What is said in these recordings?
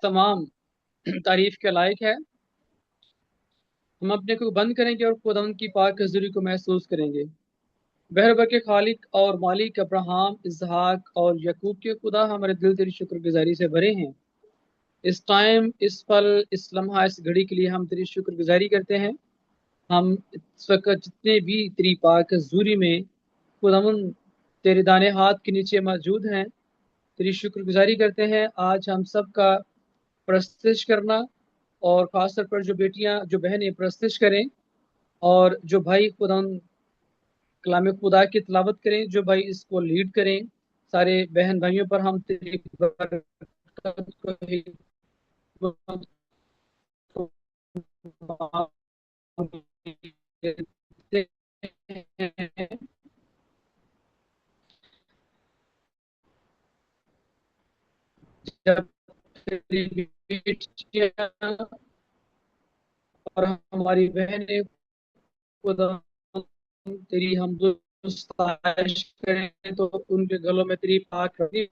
तमाम तारीफ के लायक है। हम अपने को बंद करेंगे और खुदावंद की पाक हज़ूरी को महसूस करेंगे। बहरबर के खालिक और मालिक अब्राहम, इसहाक और यकूब के खुदा, हमारे दिल तेरी शुक्रगुजारी से भरे हैं। इस टाइम, इस पल, इस लम्हा, इस घड़ी के लिए हम तेरी शुक्रगुजारी करते हैं। हम इस वक्त जितने भी तेरी पाक हज़ूरी में खुदावंद तेरे दाने हाथ के नीचे मौजूद हैं, तेरी शुक्रगुजारी करते हैं। आज हम सब का प्रस्तुत करना, और ख़ास तौर पर जो बेटियां, जो बहनें प्रस्तुत करें, और जो भाई खुदावंद कलाम खुदा की तिलावत करें, जो भाई इसको लीड करें, सारे बहन भाइयों पर हम तेरी बरकत को देते हैं। जब तेरी बेटियां और हमारी बहनें खुदा तेरी हम सताइश करें, तो उनके गलों में तेरी पाक रखी।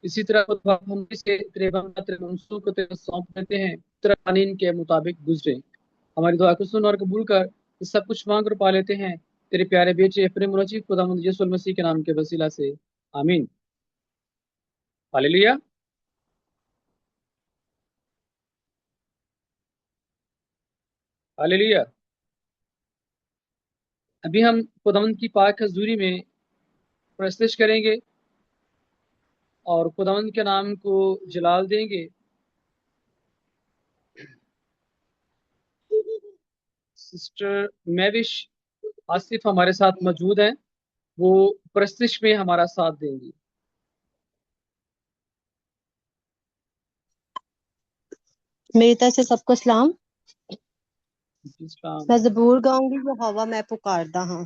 इसी तरह खुदा हम इसे तेरे बंदा तेरे मंसूर को तेरे सौंप देते हैं, तेरे कानून के मुताबिक गुजरे। हमारी दुआ को सुन और कबूल कर, सब कुछ मांग कर पा लेते हैं तेरे प्यारे बेटे अपने मुनजी खुदावंद यीशु मसीह के नाम के वसीला से, आमीन। हालेलुया। हालेलुया। अभी हम खुदावंद की पाक हजूरी में प्रस्तुत करेंगे और खुदावंद के नाम को जलाल देंगे। सिस्टर मैविश आसिफ हमारे साथ मौजूद हैं, वो प्रस्तुत में हमारा साथ देंगी। मेरी तरफ से सबको सलाम। इस्लाम मैं जबूर गाऊंगी, यहोवा मैं पुकारदा हां।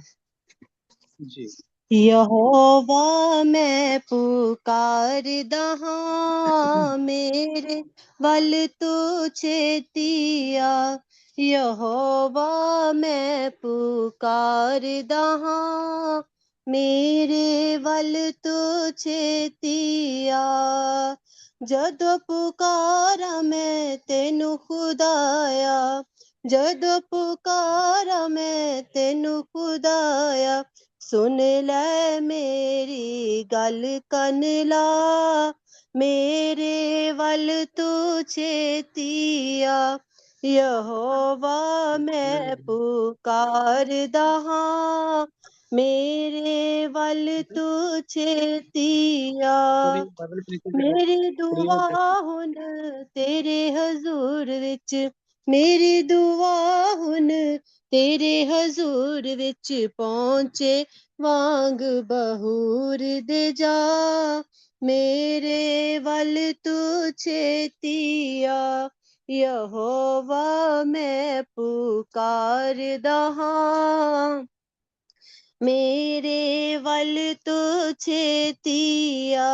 जी। यहोवा मैं पुकारदा हां, मेरे वल तू छेतिया। यहोवा मैं पुकारदा हां, मेरे वल तू छेतिया। जदों पुकारा मैं तेनू खुदाया, जदों पुकारा मैं तेनू खुदाया। सुन ले मेरी गल कन ला, मेरे वल तू छेतिया। यहोवा मैं पुकारदा हां, मेरे वल तू छेतिया। मेरी दुआ हुन तेरे हजूर विच, मेरी दुआ हुन तेरे हजूर विच पहुंचे वांग बहूर दे जा। मेरे वल तू छेतिया। यहोवा मैं पुकारदा हां, मेरे वल तू छेतिया।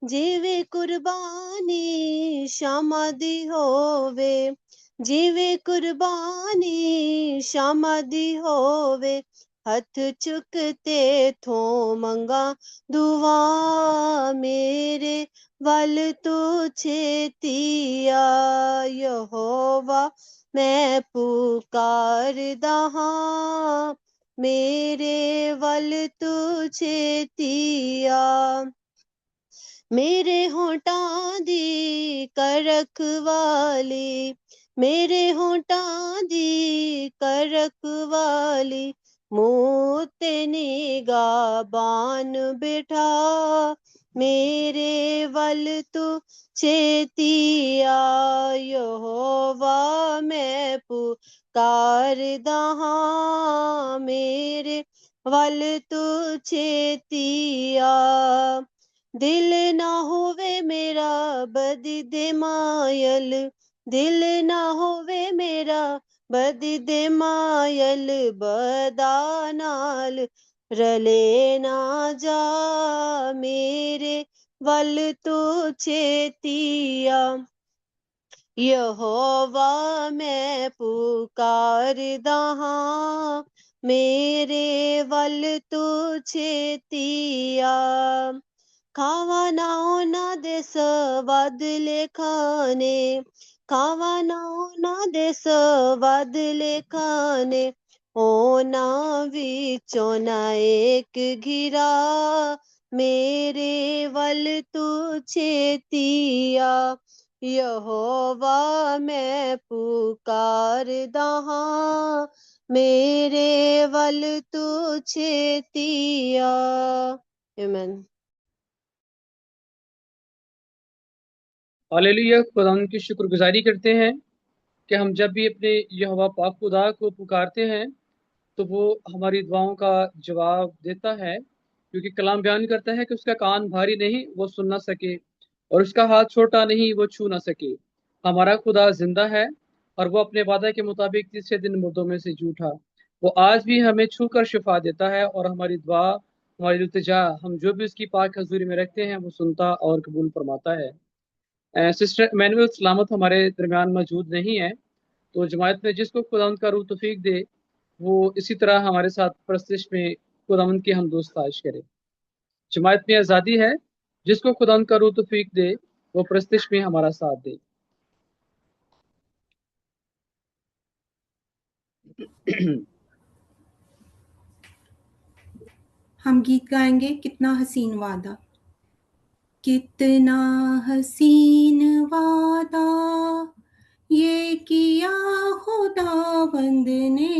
जिवें कुर्बानी शामा दी होवे, जिवें कुर्बानी शामा दी होवे। हथ चुकते थो मंगा दुआ, मेरे वल तू छेतिया। यहोवा मैं पुकारदा हां, मेरे वल तू छेतिया। मेरे होंठां दी करख वाली, मेरे होंठां दी करख वाली। मुँह ते निगाहबान बिठा, मेरे वल तू छेतिया। यहोवा मैं पुकारदा हां, मेरे वल तू छेतिया। दिल ना होवे मेरा बदी दे मायल, दिल ना होवे मेरा बदी दे मायल। बदा नाल रले ना जा, मेरे वल तू छेतिया। यहोवा मैं पुकारदा हां, मेरे वल तू छेतिया। खावानाओ ना दे स्वादले खाने, खावानाओ ना दे स्वादले खाने, होना विचों ना एक घिरा, मेरे वल तू छेतिया। यहोवा मैं पुकारदा हां, मेरे वल तू छेतिया। आमीन। हालेलुया। खुदावंद की शुक्रगुजारी करते हैं कि हम जब भी अपने यहोवा पाक खुदा को पुकारते हैं तो वो हमारी दुआओं का जवाब देता है, क्योंकि कलाम बयान करता है कि उसका कान भारी नहीं वो सुन ना सके और उसका हाथ छोटा नहीं वो छू ना सके। हमारा खुदा जिंदा है और वो अपने वादा के मुताबिक तीसरे दिन मुर्दों में से जी उठा। वो आज भी हमें छू कर शिफा देता है और हमारी दुआ, हमारी इल्तिजा, हम जो भी उसकी पाक हजूरी में रखते हैं वो सुनता और कबूल फरमाता है। सिस्टर इमैनुअल सलामत हमारे दरमियान मौजूद नहीं है, तो जमात में जिसको खुदावंद का रूह तौफीक दे वो इसी तरह हमारे साथ परस्तिश में खुदावंद की हम दोस्ताइश करे। जमात में आज़ादी है, जिसको खुदावंद का रूह तौफीक दे वो परस्तिश में हमारा साथ दे। हम गीत गाएंगे कितना हसीन वादा। कितना हसीन वादा ये किया खुदावंद ने,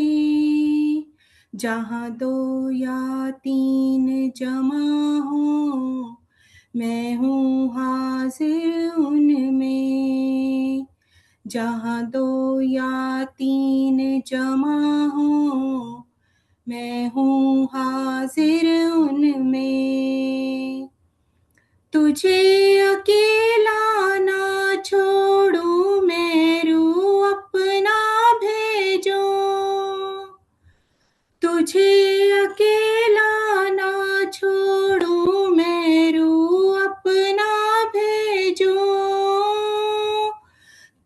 जहाँ दो या तीन जमा हो मैं हूँ हाजिर उनमें। जहाँ दो या तीन जमा हो मैं हूँ हाजिर उनमें। तुझे अकेला ना छोड़ूं मैं, रूह अपना भेजो। तुझे अकेला ना छोड़ूं मैं, रूह अपना भेजो।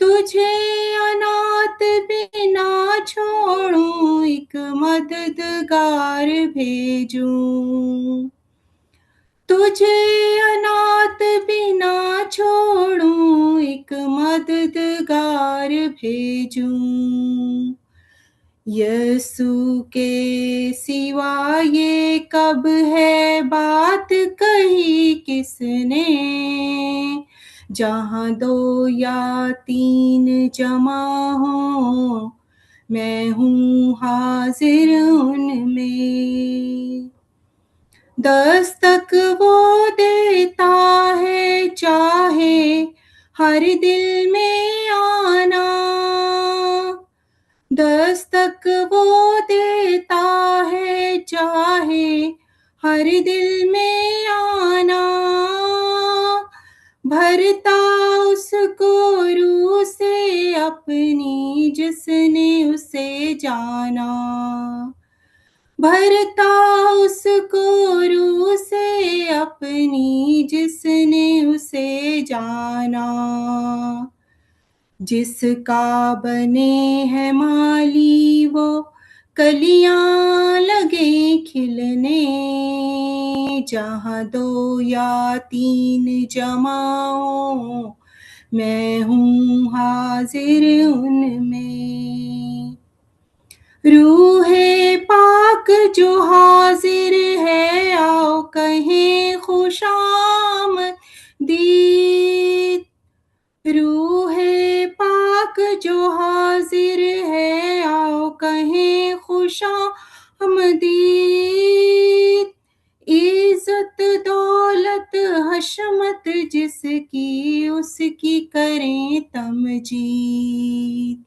तुझे अनाथ भी ना छोड़ूं, एक मददगार भेजूं। तुझे अनाथ भी ना छोड़ूं, एक मददगार भेजूं। यीशु के सिवा ये कब है बात कही किसने, जहाँ दो या तीन जमा हो मैं हूँ हाजिर उनमें। दस्तक वो देता है चाहे हर दिल में आना, दस्तक वो देता है चाहे हर दिल में आना। भरता उसको रूह से अपनी जिसने उसे जाना, भरता उसको रूह से अपनी जिसने उसे जाना। जिसका बने है माली वो कलियां लगे खिलने, जहाँ दो या तीन जमाओ मैं हूँ हाजिर उनमें। रूहे पाक जो हाजिर है आओ कहें खुशामदीद। रूहे पाक जो हाजिर है आओ कहें खुशामदीद। इज्जत दौलत हशमत जिसकी उसकी करें तमजीद।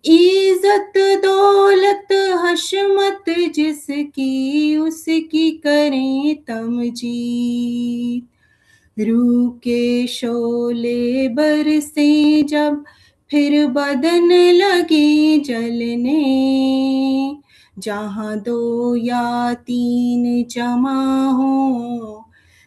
इज्जत दौलत हशमत जिसकी उसकी करें तमजीद। रूह के शोले बरसे जब फिर बदन लगे जलने, जहाँ दो या तीन जमा हो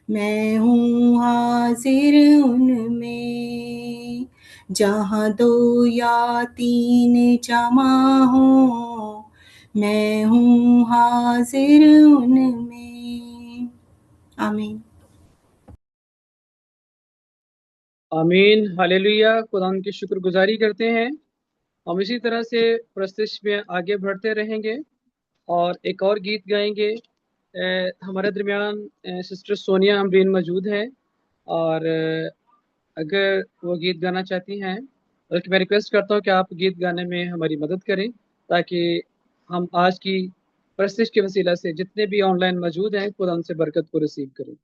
मैं हूँ हाजिर उनमें। जहाँ दो या तीन जमा हो मैं हूँ हाजिर उनमें। आमीन। आमीन, हालेलुया। खुदा की शुक्रगुजारी करते हैं। हम इसी तरह से प्रस्तुति में आगे बढ़ते रहेंगे और एक और गीत गाएंगे। हमारे दरमियान सिस्टर सोनिया अमरीन मौजूद हैं और अगर वो गीत गाना चाहती हैं, बल्कि मैं रिक्वेस्ट करता हूँ कि आप गीत गाने में हमारी मदद करें ताकि हम आज की प्रस्तुति के वसीला से जितने भी ऑनलाइन मौजूद हैं खुदा उनसे बरकत को रिसीव करें।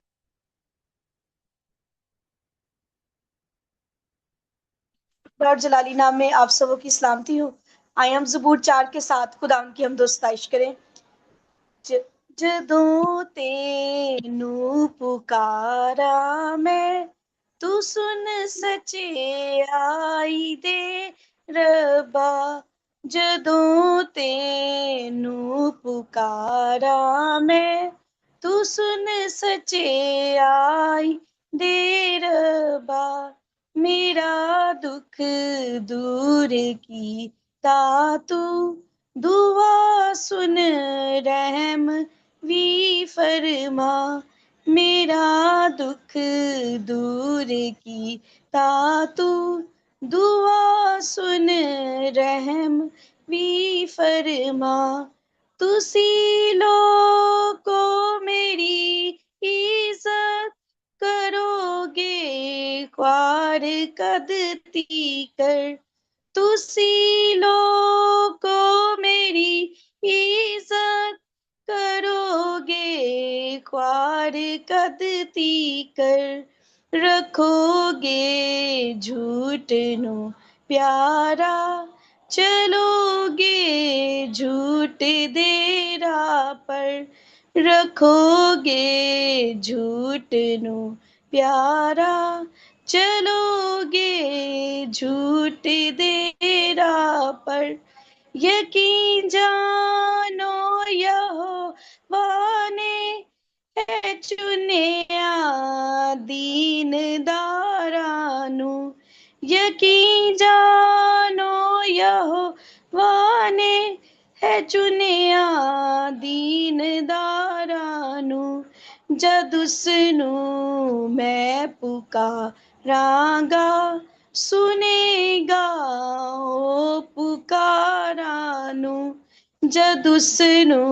खुदा जलाली नाम में आप सबों की सलामती हो। आइए हम ज़बूर 4 के साथ खुदा की हमदो सताइश करें। जदों तेनू पुकारा मैं, तू सुन सच्चे आई दे रब्बा। जदों तेनू पुकारा मैं, तू सुन सच्चे आई दे रब्बा। मेरा दुख दूर कीता तू, दुआ सुन रहम वी फरमा। मेरा दुख दूर कीता तू, दुआ सुन रहम वी फरमा। तुसी लोगो मेरी इज्जत करोगे ख्वार कद तीकर। तुसी लोगो मेरी इज्जत करोगे ख्वार कद तीकर। रखोगे झूठ नो प्यारा, चलोगे झूठ देरा पर। रखोगे झूठ नो प्यारा, चलोगे झूठ देरा पर। यकीन जानो यहोवा ने है चुनिया दीनदारा नू। यकीन जानो यहोवा ने है चुनिया दीनदारा नू। जद उसनू मैं पुकारांगा, सुनेगा ओ पुकारा नू। जद उसनू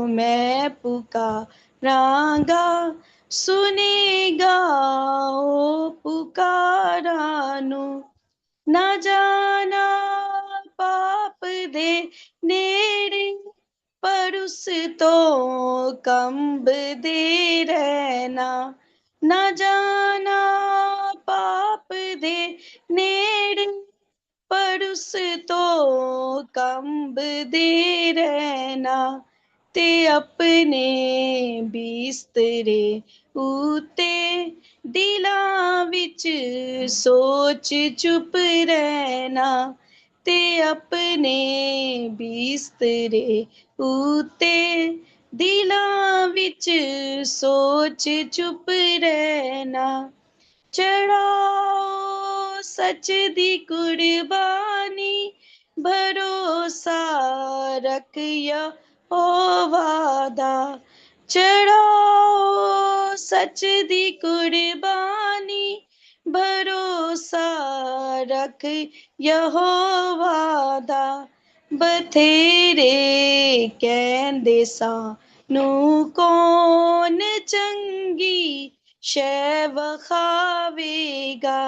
मैं पुकारांगा, सुनेगा ओ पुकारा नू। ना जाना पाप दे नेड़े, पर उस तो कंब दे रहना। ना जाना पाप दे नेड़े, पर उस तो कंब दे रहना। ते अपने बिस्तरे उते दिलां विच सोच चुप रहना। ते अपने बिस्तरे उते दिलां विच सोच चुप रहना। चढ़ाओ सच दी कुर्बानी, भरोसा रख यहोवा दा। चढ़ाओ सच दी कुर्बानी, भरोसा रख यहोवा दा। बथेरे कहंदे सानू कौन चंगी शै वखावेगा।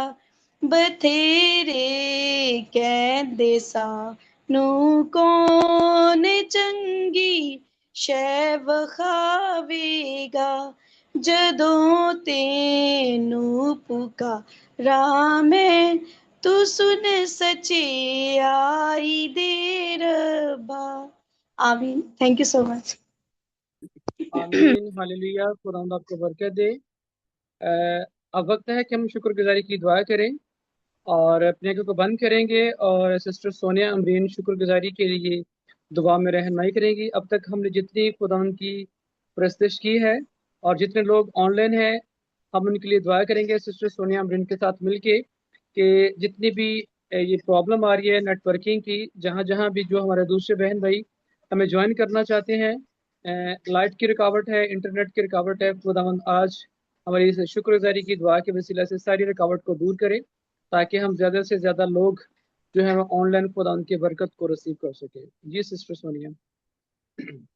बथेरे कहंदे सानू कौन चंगी शै वखावेगा। जदों तेनू पुकारा मैं, तू सुन सच्चे आई दे रब्बा। आमीन। Thank you so much. आमीन, हालेलुया। खुदा आपको बरकत दे। अब वक्त है कि हम शुक्रगुजारी की दुआ करें और अपने को बंद करेंगे और सिस्टर सोनिया अमरीन शुक्रगुजारी के लिए दुआ में रहनुमाई करेंगी। अब तक हमने जितनी खुदा की प्रस्तुति की है और जितने लोग ऑनलाइन हैं, हम उनके लिए दुआ करेंगे सिस्टर सोनिया अमरीन के साथ मिलके कि जितनी भी ये प्रॉब्लम आ रही है नेटवर्किंग की, जहाँ जहाँ भी जो हमारे दूसरे बहन भाई हमें ज्वाइन करना चाहते हैं, लाइट की रुकावट है, इंटरनेट की रुकावट है, खुदावंद आज हमारी इस शुक्रगुजारी की दुआ के वसीला से सारी रुकावट को दूर करें, ताकि हम ज़्यादा से ज़्यादा लोग जो है वो ऑनलाइन खुदा उनकी बरकत को रिसीव कर सके। जी सिस्टर सोनिया।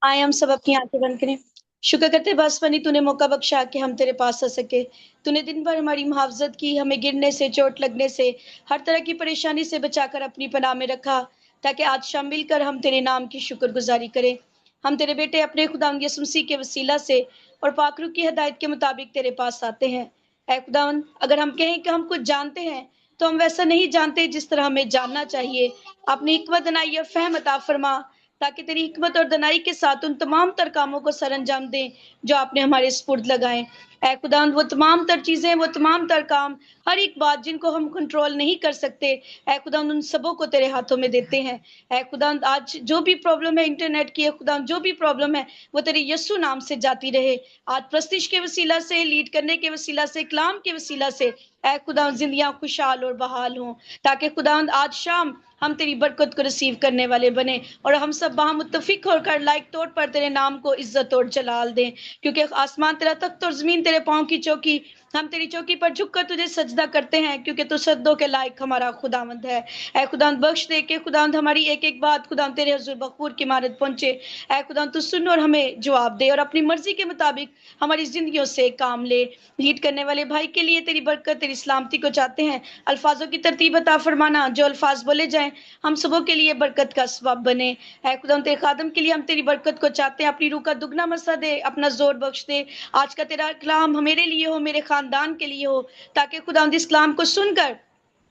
आए हम सब अपनी आंखें बंद करें। शुक्र करते बस बनी तूने मौका बख्शा कि हम तेरे पास आ सके। तूने दिन भर हमारी मुहावजत की, हमें गिरने से, चोट लगने से, हर तरह की परेशानी से बचाकर अपनी पनाह में रखा, ताकि आज शाम मिलकर हम तेरे नाम की शुक्रगुजारी करें। हम तेरे बेटे अपने खुदावंद यीशु मसीह के वसीला से और पाक रूह की हिदायत के मुताबिक तेरे पास आते हैं। ऐ खुदावंद, अगर हम कहें कि हम कुछ जानते हैं तो हम वैसा नहीं जानते जिस तरह हमें जानना चाहिए। अपनी हिकमत दनाई और फहम अता फरमा, ताकि तेरी हिकमत और दनाई के साथ उन तमाम तर कामों को सरअंजाम दें जो आपने हमारे स्पुर्द लगाए। ऐ खुदावंद, वो तमाम तर चीजें, वो तमाम तर काम, हर एक बात जिनको हम कंट्रोल नहीं कर सकते, ऐ खुदावंद उन सबों को तेरे हाथों में देते हैं। ऐ खुदावंद, आज जो भी प्रॉब्लम है इंटरनेट की, खुदावंद जो भी प्रॉब्लम है वो तेरे यीशु नाम से जाती रहे। आज प्रस्तिश के वसीला से, लीड करने के वसीला से, कलाम के वसीला से, ऐ खुदावंद जिंदगियां खुशहाल और बहाल हों, ताकि खुदावंद आज शाम हम तेरी बरकत को रिसीव करने वाले बने और हम सब वहां मुत्तफिक होकर लायक तौर पर तेरे नाम को इज्जत और जलाल दें, क्योंकि आसमान तेरा तख्त और जमीन तेरे पांव की चौकी। हम तेरी चौकी पर झुककर तुझे सजदा करते हैं, क्योंकि तू सद्दों के लायक हमारा खुदावंद है। ऐ खुदावंद, बख्श दे के खुदावंद हमारी एक एक बात खुदावंद तेरे हुजूर बखूर की मारत पहुंचे। ऐ खुदावंद, तू सुन और हमें जवाब दे और अपनी मर्जी के मुताबिक हमारी जिंदगियों से काम ले। लीड करने वाले भाई के लिए तेरी बरकत, तेरी सलामती को चाहते हैं। अल्फाजों की तरतीब अता फरमाना, जो अल्फाज बोले जाएं हम सबों के लिए बरकत का सबब बने। ऐ खुदावंद, तेरे खादम के लिए हम तेरी बरकत को चाहते हैं। अपनी रूह का दुगना मसा दे, अपना जोर बख्श दे। आज का तेरा कलाम मेरे लिए हो, मेरे खानदान के लिए हो, ताकि खुदावंद इस कलाम को सुनकर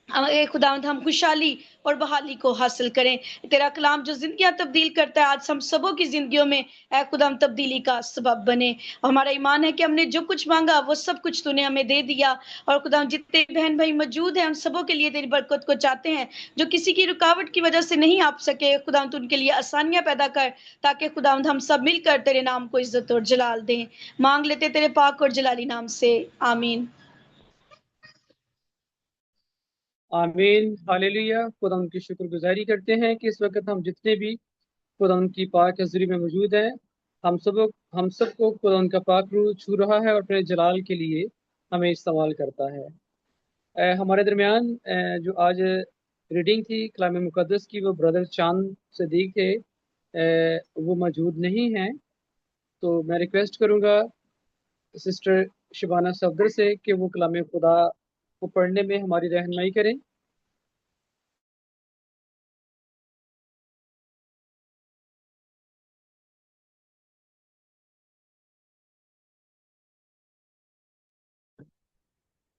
ए खुदावंद हम खुशहाली और बहाली को हासिल करें। तेरा कलाम जो जिंदगियां तब्दील करता है, आज हम सबों की जिंदगियों में ए खुदावंद तब्दीली का सबब बने। हमारा ईमान है कि हमने जो कुछ मांगा वो सब कुछ तूने हमें दे दिया। और खुदावंद, जितने बहन भाई मौजूद हैं उन सबों के लिए तेरी बरकत को चाहते हैं। जो किसी की रुकावट की वजह से नहीं आ सके, खुदावंद उनके लिए आसानियां पैदा कर, ताकि खुदावंद हम सब मिलकर तेरे नाम को इज्जत और जलाल दें। मांग लेते तेरे पाक और जलाली नाम से, आमीन। आमीन, हालेलुया। खुदा उनकी शुक्रगुजारी करते हैं कि इस वक्त हम जितने भी खुदा उनकी पाक हज़ूरी में मौजूद हैं, हम सबको खुदा उनका पाक रूह छू रहा है और अपने जलाल के लिए हमें इस्तेमाल करता है। हमारे दरमियान जो आज रीडिंग थी कलाम मुकद्दस की, वो ब्रदर चांद सदीक थे, वो मौजूद नहीं हैं। तो मैं रिक्वेस्ट करूँगा सिस्टर शबाना सफदर से कि वो कलाम खुदा को पढ़ने में हमारी रहनुमाई करें।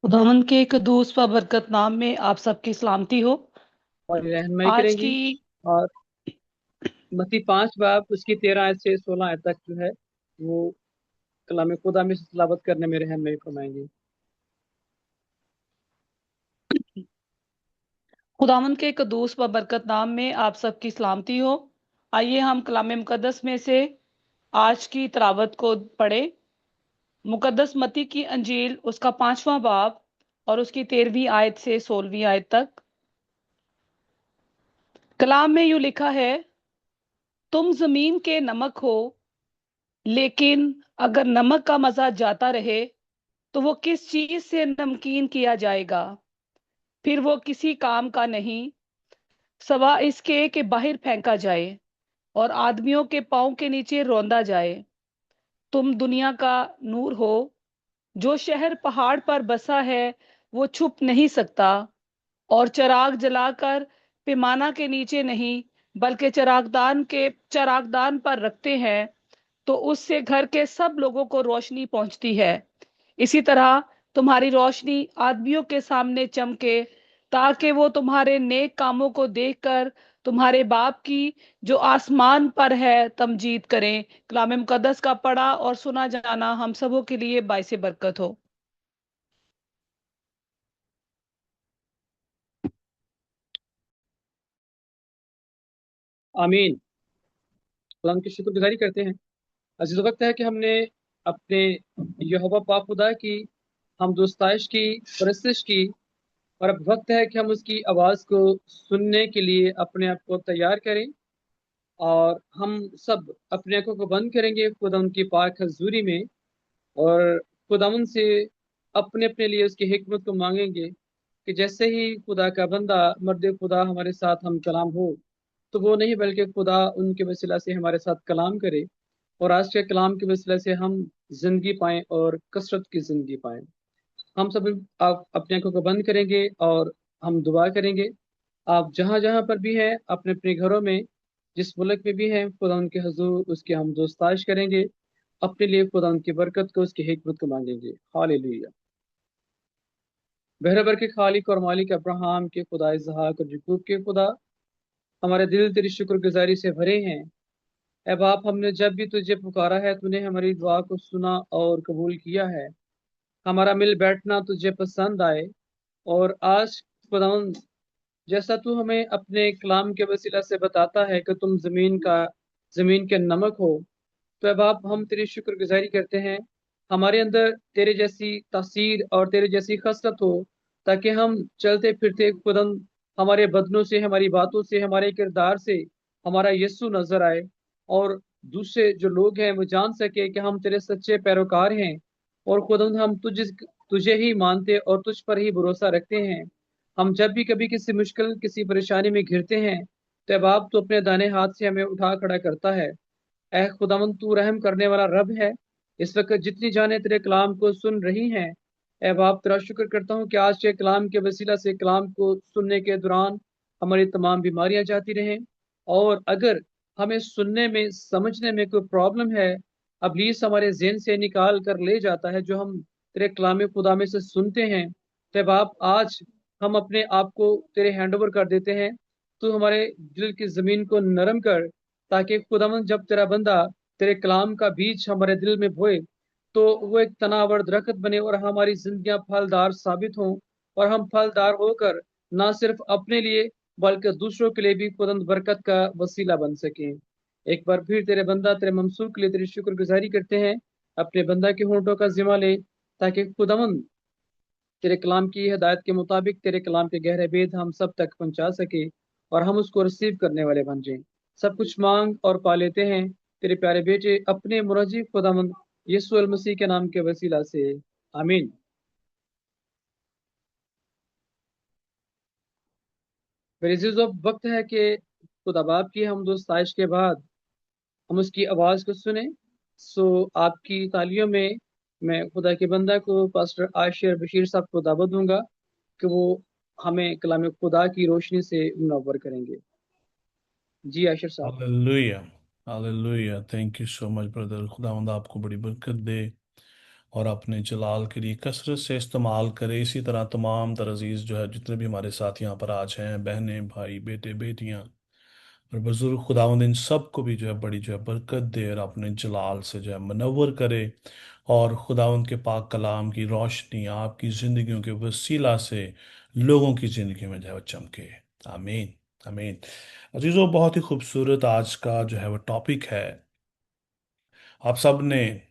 खुदावंद के कदूस व बरकत नाम में आप सबकी सलामती हो। हमारी रहनुमाई आज करेंगी की और मत्ती 5 बाब उसकी 13 आयत से 16 आयत तक जो है वो कलाम खुदा में से तिलावत करने में रहनुमाई फरमाएंगे। खुदावंद के कदूस व बरकत नाम में आप सबकी सलामती हो। आइए हम कलाम मुकद्दस में से आज की तिलावत को पढ़े। मुकद्दस मत्ती की अंजील उसका 5वां बाब और उसकी 13वीं आयत से 16वीं आयत तक। कलाम में यूं लिखा है, तुम जमीन के नमक हो, लेकिन अगर नमक का मजा जाता रहे तो वो किस चीज से नमकीन किया जाएगा? फिर वो किसी काम का नहीं, सवा इसके कि बाहर फेंका जाए और आदमियों के पांव के नीचे रौंदा जाए। तुम दुनिया का नूर हो। जो शहर पहाड़ पर बसा है वो छुप नहीं सकता, और चिराग जलाकर पैमाना के नीचे नहीं बल्कि चरागदान पर रखते हैं, तो उससे घर के सब लोगों को रोशनी पहुंचती है। इसी तरह तुम्हारी रोशनी आदमियों के सामने चमके, ताकि वो तुम्हारे नेक कामों को देखकर तुम्हारे बाप की जो आसमान पर है तमजीद करें। कलाम मुकद्दस का पढ़ा और सुना जाना हम सबों के लिए बाइसे बरकत हो। आमीन। खुदा की शुक्रगुजारी करते हैं। अजीज वक्त है कि हमने अपने यहोवा पाक खुदा की हम दोस्ताइश की, परस्तिश की, और अब वक्त है कि हम उसकी आवाज़ को सुनने के लिए अपने आप को तैयार करें। और हम सब अपने आंखों को बंद करेंगे खुदा उनकी पाक हजूरी में, और खुदावन से अपने अपने लिए उसकी हिकमत को मांगेंगे कि जैसे ही खुदा का बंदा मर्द खुदा हमारे साथ हम कलाम हो, तो वो नहीं बल्कि खुदा उनके वसीला से हमारे साथ कलाम करे और आज के कलाम के वसीला से हम जिंदगी पाएं और कसरत की जिंदगी पाएं। हम सब आप अपनी आंखों को बंद करेंगे और हम दुआ करेंगे। आप जहाँ जहाँ पर भी हैं अपने अपने घरों में, जिस मुल्क में भी हैं, खुदा उनके हजूर उसकी हम दोस्ताश करेंगे, अपने लिए खुदा उनकी बरकत को उसकी हिकमत को मांगेंगे। हालेलुया। बहरबर के खालिक और मालिक अब्राहम के खुदा, इसहाक और याकूब के खुदा, हमारे दिल तेरी शुक्रगुजारी से भरे हैं। ऐ बाप, हमने जब भी तुझे पुकारा है तूने हमारी दुआ को सुना और कबूल किया है। हमारा मिल बैठना तुझे पसंद आए और आज खुदावंद, जैसा तू हमें अपने कलाम के वसीला से बताता है कि तुम जमीन के नमक हो, तो ऐ बाप हम तेरी शुक्रगुजारी करते हैं हमारे अंदर तेरे जैसी तासीर और तेरे जैसी खसलत हो, ताकि हम चलते फिरते खुदम हमारे बदनों से, हमारी बातों से, हमारे किरदार से हमारा यीशु नजर आए और दूसरे जो लोग हैं वो जान सके कि हम तेरे सच्चे पैरोकार हैं और खुदम हम तुझे ही मानते और तुझ पर ही भरोसा रखते हैं। हम जब भी कभी किसी मुश्किल किसी परेशानी में घिरते हैं तो ऐ बाप तो अपने दाने हाथ से हमें उठा खड़ा करता है। ऐ खुदावंद, तू रहम करने वाला रब है। इस वक्त जितनी जाने तेरे कलाम को सुन रही हैं, ऐ बाप तेरा शुक्र करता हूँ कि आज के कलाम के वसीला से कलाम को सुनने के दौरान हमारी तमाम बीमारियां जाती रहें, और अगर हमें सुनने में समझने में कोई प्रॉब्लम है, अबलीस हमारे जहन से निकाल कर ले जाता है जो हम तेरे कलाम खुदा में से सुनते हैं। तो बाप आज हम अपने आप को तेरे हैंड ओवर कर देते हैं। तू हमारे दिल की ज़मीन को नरम कर, ताकि खुदावंद जब तेरा बंदा तेरे कलाम का बीज हमारे दिल में बोए तो वो एक तनावर दरख्त बने और हमारी जिंदगियां फलदार साबित हों, और हम फलदार होकर ना सिर्फ अपने लिए बल्कि दूसरों के लिए भी खुदावंद बरकत का वसीला बन सकें। एक बार फिर तेरे बंदा तेरे मंसूर के लिए तेरी शुक्रगुजारी करते हैं। अपने बंदा के होंठों का जिम्मा ले, ताकि खुदावंद तेरे कलाम की हिदायत के मुताबिक तेरे कलाम के गहरे भेद हम सब तक पहुंचा सके और हम उसको रिसीव करने वाले बन जाएं। सब कुछ मांग और पा लेते हैं तेरे प्यारे बेटे अपने मुरजी खुदावंद यीशु अल मसीह के नाम के वसीला से, आमीन। मेरे अजीजों, वक्त है कि खुदा बाप की हम दोस्ताइश के बाद हम उसकी आवाज़ को सुने। सो आपकी तालियों में मैं खुदा के बंदा को पास्टर आशिर बशीर साहब को दावत दूंगा कि वो हमें कलाम खुदा की रोशनी से मुनव्वर करेंगे। जी आशिर साहब। Hallelujah, hallelujah. Thank you so much brother. खुदावंद आपको बड़ी बरकत दे और अपने जलाल के लिए कसरत से इस्तेमाल करे। इसी तरह तमाम तर अजीज़ जो है, जितने भी हमारे साथ यहाँ पर आज हैं, बहनें, भाई, बेटे, बेटियाँ और बुजुर्ग, खुदावंद इन सब को भी जो है बड़ी जो है बरकत दे और अपने जलाल से जो है मनव्वर करे, और खुदावंद के पाक कलाम की रोशनी आपकी ज़िंदगियों के वसीला से लोगों की ज़िंदगी में जो है वो चमके। आमीन, आमीन। अजीज़ों, बहुत ही खूबसूरत आज का जो है वो टॉपिक है। आप सब ने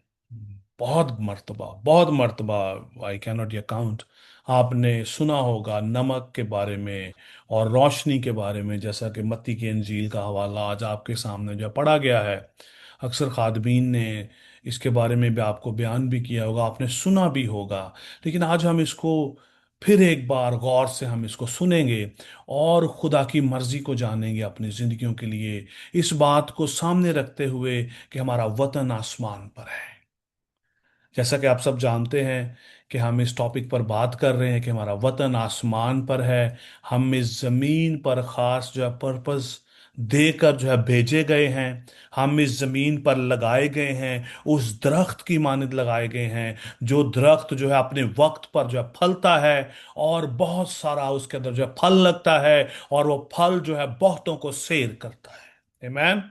बहुत मर्तबा, आई कैन नॉट अकाउंट, आपने सुना होगा नमक के बारे में और रोशनी के बारे में, जैसा कि मत्ती की इंजील का हवाला आज आपके सामने जो पढ़ा गया है। अक्सर खादमीन ने इसके बारे में भी आपको बयान भी किया होगा, आपने सुना भी होगा, लेकिन आज हम इसको फिर एक बार गौर से हम इसको सुनेंगे और खुदा की मर्जी को जानेंगे अपनी जिंदगियों के लिए, इस बात को सामने रखते हुए कि हमारा वतन आसमान पर है। जैसा कि आप सब जानते हैं कि हम इस टॉपिक पर बात कर रहे हैं कि हमारा वतन आसमान पर है। हम इस जमीन पर खास जो है पर्पस देकर जो है भेजे गए हैं। हम इस जमीन पर लगाए गए हैं, उस दरख्त की मानद लगाए गए हैं, जो दरख्त जो है अपने वक्त पर जो है फलता है और बहुत सारा उसके अंदर जो है फल लगता है, और वो फल जो है बहुतों को सैर करता है। आमीन।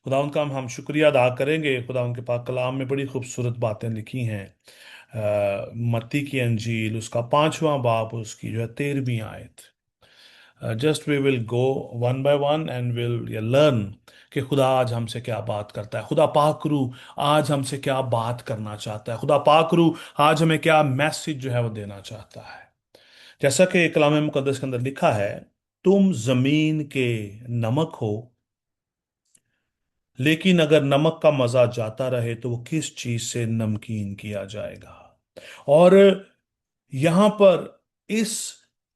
खुदा उनका हम शुक्रिया अदा करेंगे। खुदा उनके पाक कलाम में बड़ी खूबसूरत बातें लिखी हैं। मत्ती की अंजील उसका 5वां बाब उसकी जो है 13वीं आयत। Just we will go one by one and will learn कि खुदा आज हमसे क्या बात करता है। खुदा पाकरू आज हमसे क्या बात करना चाहता है। खुदा पाकरू आज हमें क्या मैसेज जो है वो देना चाहता है। जैसा कि कलाम मुकद्दस के अंदर लिखा है, तुम जमीन के नमक हो, लेकिन अगर नमक का मजा जाता रहे तो वो किस चीज से नमकीन किया जाएगा। और यहां पर इस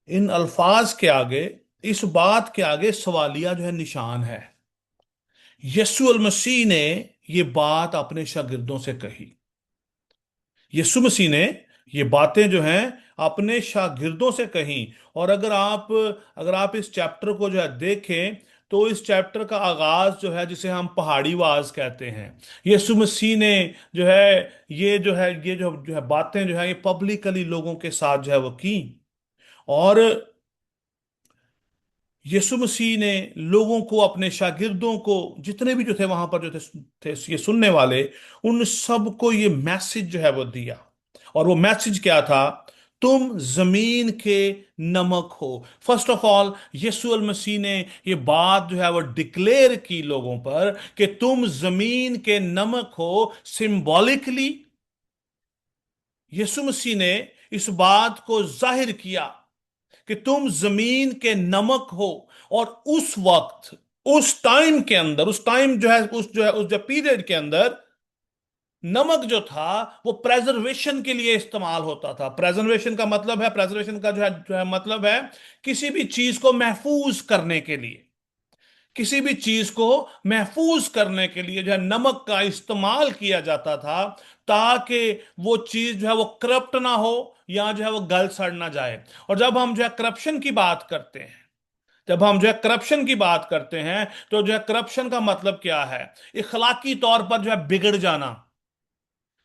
इन अल्फाज के आगे, इस बात के आगे सवालिया जो है निशान है। यीशु अल मसीह ने ये बात अपने शागिर्दों से कही। यीशु मसीह ने ये बातें जो हैं अपने शागिर्दों से कहीं। और अगर आप इस चैप्टर को जो है देखें तो इस चैप्टर का आगाज जो है, जिसे हम पहाड़ी वाज कहते हैं, यीशु मसीह ने जो है ये जो है बातें जो है ये पब्लिकली लोगों के साथ जो है वो की। और यीशु मसीह ने लोगों को, अपने शागिर्दों को, जितने भी जो थे वहां पर जो थे ये सुनने वाले, उन सबको ये मैसेज जो है वो दिया। और वो मैसेज क्या था? तुम जमीन के नमक हो। फर्स्ट ऑफ ऑल यीशु अल मसीह ने ये बात जो है वो डिक्लेयर की लोगों पर कि तुम जमीन के नमक हो। सिंबॉलिकली यीशु मसीह ने इस बात को जाहिर किया कि तुम जमीन के नमक हो। और उस वक्त, उस टाइम के अंदर, उस टाइम जो है उस जो पीरियड के अंदर नमक जो था वो प्रेजर्वेशन के लिए इस्तेमाल होता था। प्रेजर्वेशन का मतलब है, प्रेजर्वेशन का जो है मतलब है किसी भी चीज को महफूज करने के लिए, किसी भी चीज को महफूज करने के लिए जो है नमक का इस्तेमाल किया जाता था, ताकि वो चीज जो है वो करप्ट ना हो या जो है वो गल सड़ ना जाए। और जब हम जो है करप्शन की बात करते हैं, जब हम जो है करप्शन की बात करते हैं तो जो है करप्शन का मतलब क्या है? इखलाकी तौर पर जो है बिगड़ जाना।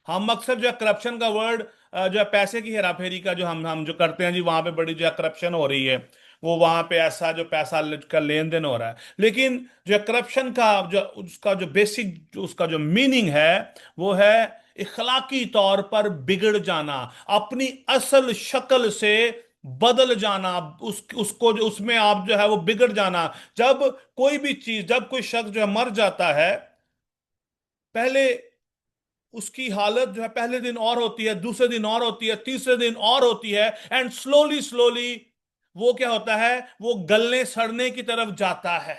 हम अक्सर जो है करप्शन का वर्ड जो है पैसे की हेराफेरी का जो हम जो करते हैं, जी वहां पे बड़ी जो है करप्शन हो रही है, वो वहां पे ऐसा जो पैसा का लेन देन हो रहा है। लेकिन जो है करप्शन का जो उसका जो बेसिक उसका जो मीनिंग है वो है इखलाकी तौर पर बिगड़ जाना, अपनी असल शक्ल से बदल जाना, उसको जो उसमें आप जो है वो बिगड़ जाना। जब कोई भी चीज, जब कोई शख्स जो है मर जाता है, पहले उसकी हालत जो है पहले दिन और होती है, दूसरे दिन और होती है, तीसरे दिन और होती है, एंड स्लोली स्लोली वो क्या होता है, वो गलने सड़ने की तरफ जाता है।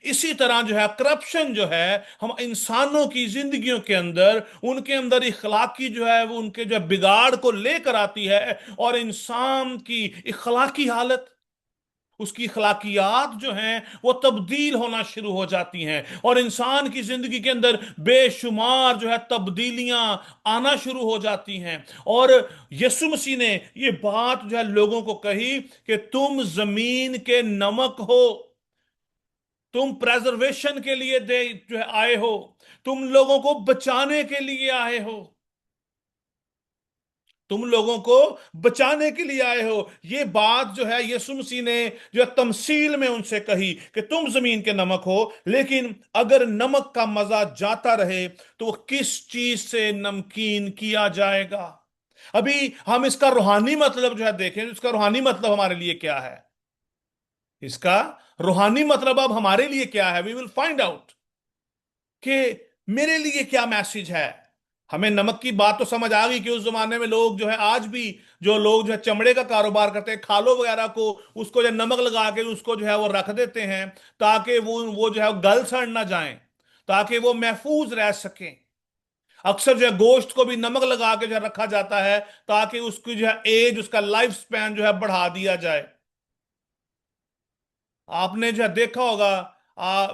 इसी तरह जो है करप्शन जो है हम इंसानों की जिंदगियों के अंदर, उनके अंदर इखलाकी जो है वो उनके जो है बिगाड़ को लेकर आती है। और इंसान की इखलाकी हालत, उसकी अखलाकियात जो हैं वो तब्दील होना शुरू हो जाती हैं। और इंसान की जिंदगी के अंदर बेशुमार जो है तब्दीलियां आना शुरू हो जाती हैं। और यीशु मसीह ने ये बात जो है लोगों को कही कि तुम जमीन के नमक हो, तुम प्रेजर्वेशन के लिए दे जो है आए हो, तुम लोगों को बचाने के लिए आए हो, तुम लोगों को बचाने के लिए आए हो। ये बात जो है यीशु मसीह ने जो है तमसील में उनसे कही कि तुम जमीन के नमक हो, लेकिन अगर नमक का मजा जाता रहे तो वो किस चीज से नमकीन किया जाएगा। अभी हम इसका रूहानी मतलब जो है देखें, इसका रूहानी मतलब हमारे लिए क्या है, इसका रूहानी मतलब अब हमारे लिए क्या है। वी विल फाइंड आउट कि मेरे लिए क्या मैसेज है। हमें नमक की बात तो समझ आ गई कि उस जमाने में लोग जो है, आज भी जो लोग जो है चमड़े का कारोबार करते हैं, खालों वगैरह को उसको जो है नमक लगा के उसको जो है वो रख देते हैं, ताकि वो जो है गल सड़ ना जाए, ताकि वो महफूज रह सके। अक्सर जो है गोश्त को भी नमक लगा के जो है रखा जाता है, ताकि उसकी जो है एज, उसका लाइफ स्पैन जो है बढ़ा दिया जाए। आपने जो देखा होगा,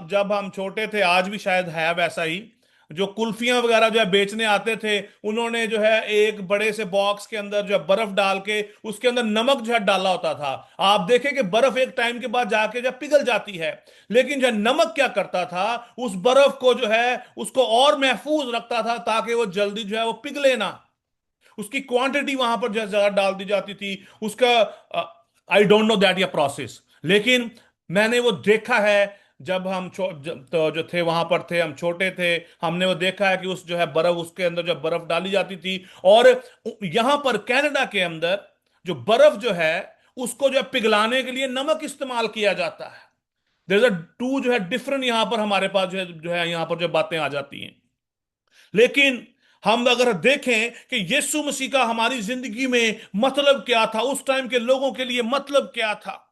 जब हम छोटे थे, आज भी शायद है वैसा ही, जो कुल्फियां वगैरह जो है बेचने आते थे, उन्होंने जो है एक बड़े से बॉक्स के अंदर जो है बर्फ डाल के उसके अंदर नमक जो है डाला होता था। आप देखें कि बर्फ एक टाइम के बाद जाके जो है पिघल जाती है, लेकिन जो है नमक क्या करता था, उस बर्फ को जो है उसको और महफूज रखता था, ताकि वो जल्दी जो है वो पिघले ना। उसकी क्वांटिटी वहां पर जो है ज्यादा डाल दी जाती थी उसका। आई डोंट नो दैट या प्रोसेस, लेकिन मैंने वो देखा है। जब हम तो जो थे वहां पर थे, हम छोटे थे, हमने वो देखा है कि उस जो है बर्फ, उसके अंदर जो बर्फ डाली जाती थी। और यहां पर कनाडा के अंदर जो बर्फ जो है उसको जो है पिघलाने के लिए नमक इस्तेमाल किया जाता है। देयर इज अ टू जो है डिफरेंट, यहां पर हमारे पास जो है यहां पर जो बातें आ जाती हैं। लेकिन हम अगर देखें कि यीशु मसीह का हमारी जिंदगी में मतलब क्या था, उस टाइम के लोगों के लिए मतलब क्या था,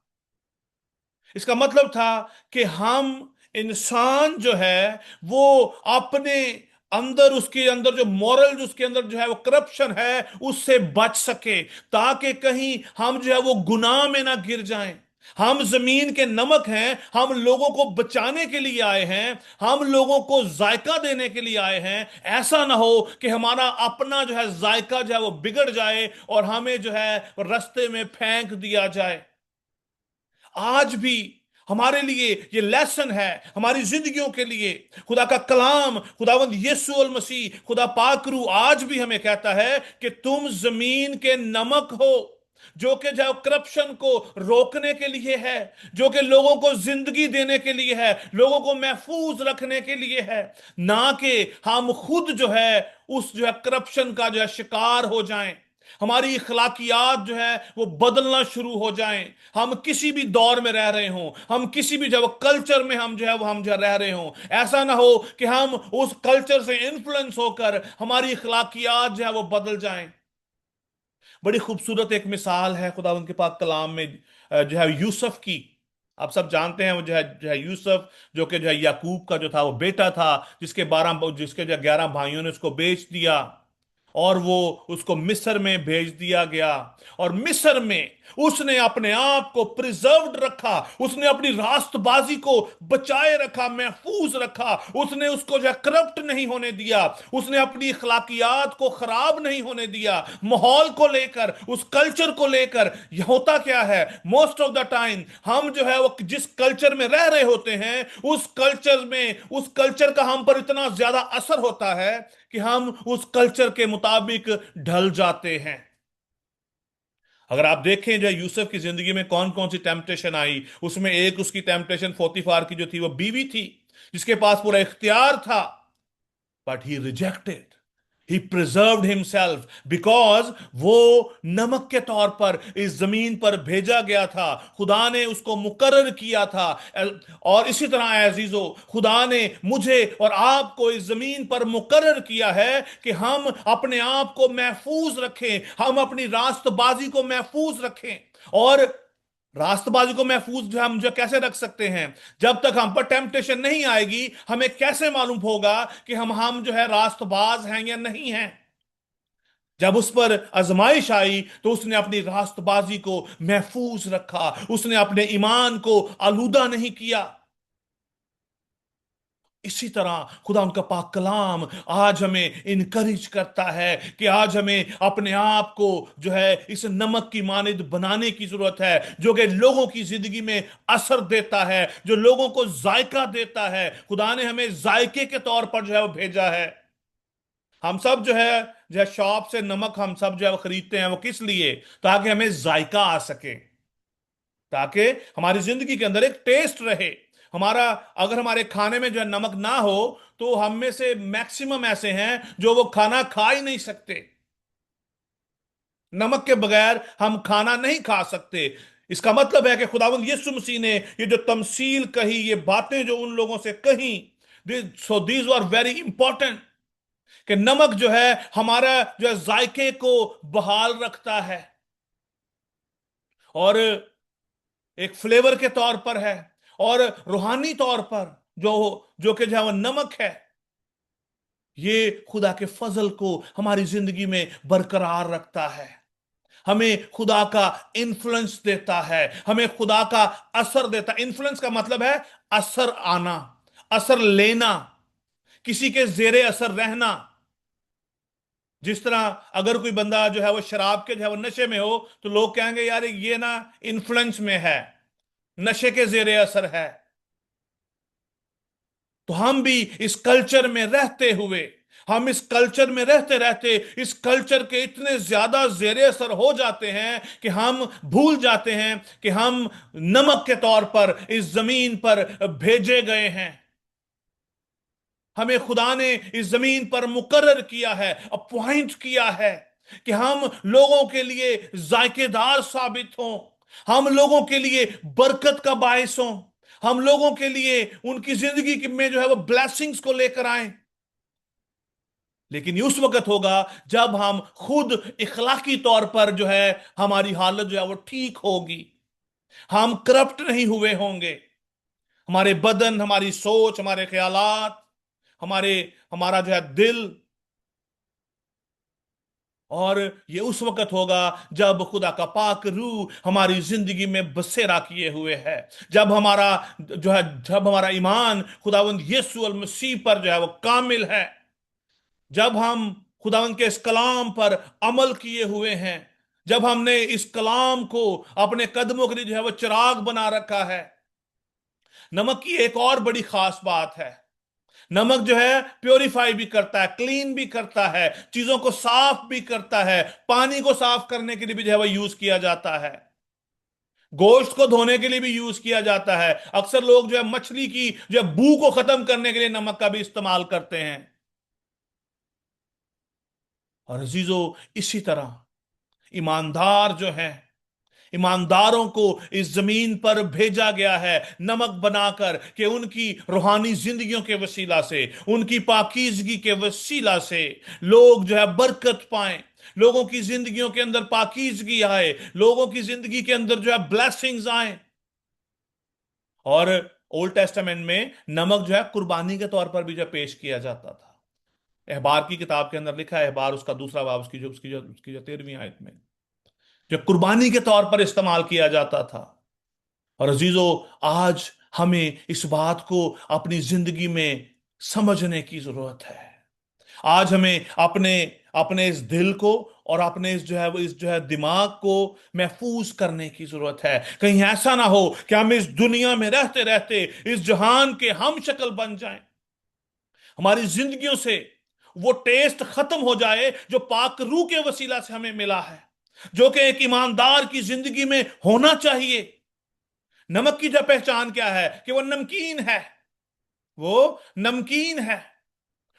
इसका मतलब था कि हम इंसान जो है वो अपने अंदर, उसके अंदर जो मॉरल, उसके अंदर जो है वो करप्शन है, उससे बच सके, ताकि कहीं हम जो है वो गुनाह में ना गिर जाएं। हम जमीन के नमक हैं, हम लोगों को बचाने के लिए आए हैं, हम लोगों को जायका देने के लिए आए हैं। ऐसा ना हो कि हमारा अपना जो है जायका जो है वो बिगड़ जाए और हमें जो है रास्ते में फेंक दिया जाए। आज भी हमारे लिए ये लेसन है, हमारी जिंदगियों के लिए। खुदा का कलाम, खुदावंद यीशु अल मसीह, खुदा पाकरू आज भी हमें कहता है कि तुम जमीन के नमक हो, जो कि जो करप्शन को रोकने के लिए है, जो कि लोगों को जिंदगी देने के लिए है, लोगों को महफूज रखने के लिए है, ना कि हम खुद जो है उस जो है करप्शन का जो है शिकार हो जाएं। हमारी इखलाकियात जो है वो बदलना शुरू हो जाएं। हम किसी भी दौर में रह रहे हों, हम किसी भी जो कल्चर में हम जो है वो हम जो रह रहे हों, ऐसा ना हो कि हम उस कल्चर से इन्फ्लुएंस होकर हमारी इखलाकियात जो है वो बदल जाएं। बड़ी खूबसूरत एक मिसाल है खुदावंद के पाक कलाम में जो है यूसुफ की। आप सब जानते हैं वो जो है यूसुफ, जो कि जो है याकूब का जो था वो बेटा था, जिसके जो 11 भाइयों ने उसको बेच दिया और वो उसको मिस्र में भेज दिया गया। और मिस्र में उसने अपने आप को प्रिजर्व्ड रखा, उसने अपनी रास्तबाजी को बचाए रखा, महफूज रखा, उसने उसको जो करप्ट नहीं होने दिया, उसने अपनी इखलाकियात को खराब नहीं होने दिया। माहौल को लेकर, उस कल्चर को लेकर होता क्या है, मोस्ट ऑफ द टाइम हम जो है वो जिस कल्चर में रह रहे होते हैं, उस कल्चर का हम पर इतना ज्यादा असर होता है कि हम उस कल्चर के मुताबिक ढल जाते हैं। अगर आप देखें जो यूसुफ की जिंदगी में कौन कौन सी टेम्पटेशन आई, उसमें एक उसकी टेम्पटेशन पोतीफार की जो थी वो बीवी थी, जिसके पास पूरा इख्तियार था, but he rejected, he preserved himself, because वो नमक के तौर पर इस जमीन पर भेजा गया था, खुदा ने उसको मुकर्रर किया था। और इसी तरह अजीजों, खुदा ने मुझे और आपको इस जमीन पर मुकर्रर किया है कि हम अपने आप को महफूज रखें, हम अपनी रास्तबाजी को महफूज रखें। और रास्तबाजी को महफूज जो हम जो कैसे रख सकते हैं, जब तक हम पर टेम्पटेशन नहीं आएगी हमें कैसे मालूम होगा कि हम जो है रास्तबाज हैं या नहीं हैं। जब उस पर आजमाइश आई तो उसने अपनी रास्तबाजी को महफूज रखा, उसने अपने ईमान को आलूदा नहीं किया। इसी तरह खुदा उनका पाक कलाम आज हमें इनकरेज करता है कि आज हमें अपने आप को जो है इस नमक की मानिद बनाने की जरूरत है, जो कि लोगों की जिंदगी में असर देता है, जो लोगों को जायका देता है। खुदा ने हमें जायके के तौर पर जो है वो भेजा है। हम सब जो है शॉप से नमक हम सब जो है वो खरीदते हैं, वो किस लिए? ताकि हमें जायका आ सके, ताकि हमारी जिंदगी के अंदर एक टेस्ट रहे। अगर हमारे खाने में जो है नमक ना हो तो हम में से मैक्सिमम ऐसे हैं जो वो खाना खा ही नहीं सकते। नमक के बगैर हम खाना नहीं खा सकते। इसका मतलब है कि खुदावंद यीशु मसीह ने ये जो तमसील कही, ये बातें जो उन लोगों से कही, so these are very important, कि नमक जो है हमारा जो है जायके को बहाल रखता है और एक फ्लेवर के तौर पर है, और रूहानी तौर पर जो जो कि जो है वो नमक है, ये खुदा के फजल को हमारी जिंदगी में बरकरार रखता है, हमें खुदा का इन्फ्लुएंस देता है, हमें खुदा का असर देता है। इन्फ्लुएंस का मतलब है असर आना, असर लेना, किसी के जेरे असर रहना। जिस तरह अगर कोई बंदा जो है वो शराब के जो है वो नशे में हो तो लोग कहेंगे यार ये ना इन्फ्लुएंस में है, नशे के जेरे असर है। तो हम भी इस कल्चर में रहते हुए, हम इस कल्चर में रहते रहते इस कल्चर के इतने ज्यादा जेरे असर हो जाते हैं कि हम भूल जाते हैं कि हम नमक के तौर पर इस जमीन पर भेजे गए हैं। हमें खुदा ने इस जमीन पर मुकर्रर किया है, अपॉइंट किया है कि हम लोगों के लिए जायकेदार साबित हों, हम लोगों के लिए बरकत का बायस हों, हम लोगों के लिए उनकी जिंदगी में जो है वो ब्लेसिंग्स को लेकर आए। लेकिन ये उस वक्त होगा जब हम खुद इखलाकी तौर पर जो है हमारी हालत जो है वो ठीक होगी, हम करप्ट नहीं हुए होंगे, हमारे बदन, हमारी सोच, हमारे ख्यालात, हमारा जो है दिल। और ये उस वक्त होगा जब खुदा का पाक रूह हमारी जिंदगी में बसेरा किए हुए है, जब हमारा ईमान खुदावंद यीशु अल मसीह पर जो है वो कामिल है, जब हम खुदावंद के इस कलाम पर अमल किए हुए हैं, जब हमने इस कलाम को अपने कदमों के लिए जो है वो चिराग बना रखा है। नमक की एक और बड़ी खास बात है, नमक जो है प्योरीफाई भी करता है, क्लीन भी करता है, चीजों को साफ भी करता है। पानी को साफ करने के लिए भी जो है वो यूज किया जाता है, गोश्त को धोने के लिए भी यूज किया जाता है। अक्सर लोग जो है मछली की जो है बू को खत्म करने के लिए नमक का भी इस्तेमाल करते हैं। और अजीजों, इसी तरह ईमानदार जो है, ईमानदारों को इस जमीन पर भेजा गया है नमक बनाकर, कि उनकी रूहानी जिंदगियों के वसीला से, उनकी पाकीज़गी के वसीला से लोग जो है बरकत पाएं, लोगों की जिंदगियों के अंदर पाकीज़गी आए, लोगों की जिंदगी के अंदर जो है ब्लेसिंग्स आए। और ओल्ड टेस्टामेंट में नमक जो है कुर्बानी के तौर पर भी जो पेश किया जाता था। अहबार की किताब के अंदर लिखा है, अहबार उसका दूसरा बाब, उसकी जो 13वीं आयत में, जो कुर्बानी के तौर पर इस्तेमाल किया जाता था। और अजीजों, आज हमें इस बात को अपनी जिंदगी में समझने की जरूरत है। आज हमें अपने अपने इस दिल को और अपने इस दिमाग को महफूज करने की जरूरत है। कहीं ऐसा ना हो कि हम इस दुनिया में रहते रहते इस जहान के हम शक्ल बन जाएं, हमारी जिंदगियों से वो टेस्ट खत्म हो जाए जो पाक रूह के वसीला से हमें मिला है, जो कि एक ईमानदार की जिंदगी में होना चाहिए। नमक की जो पहचान क्या है कि वो नमकीन है, वो नमकीन है।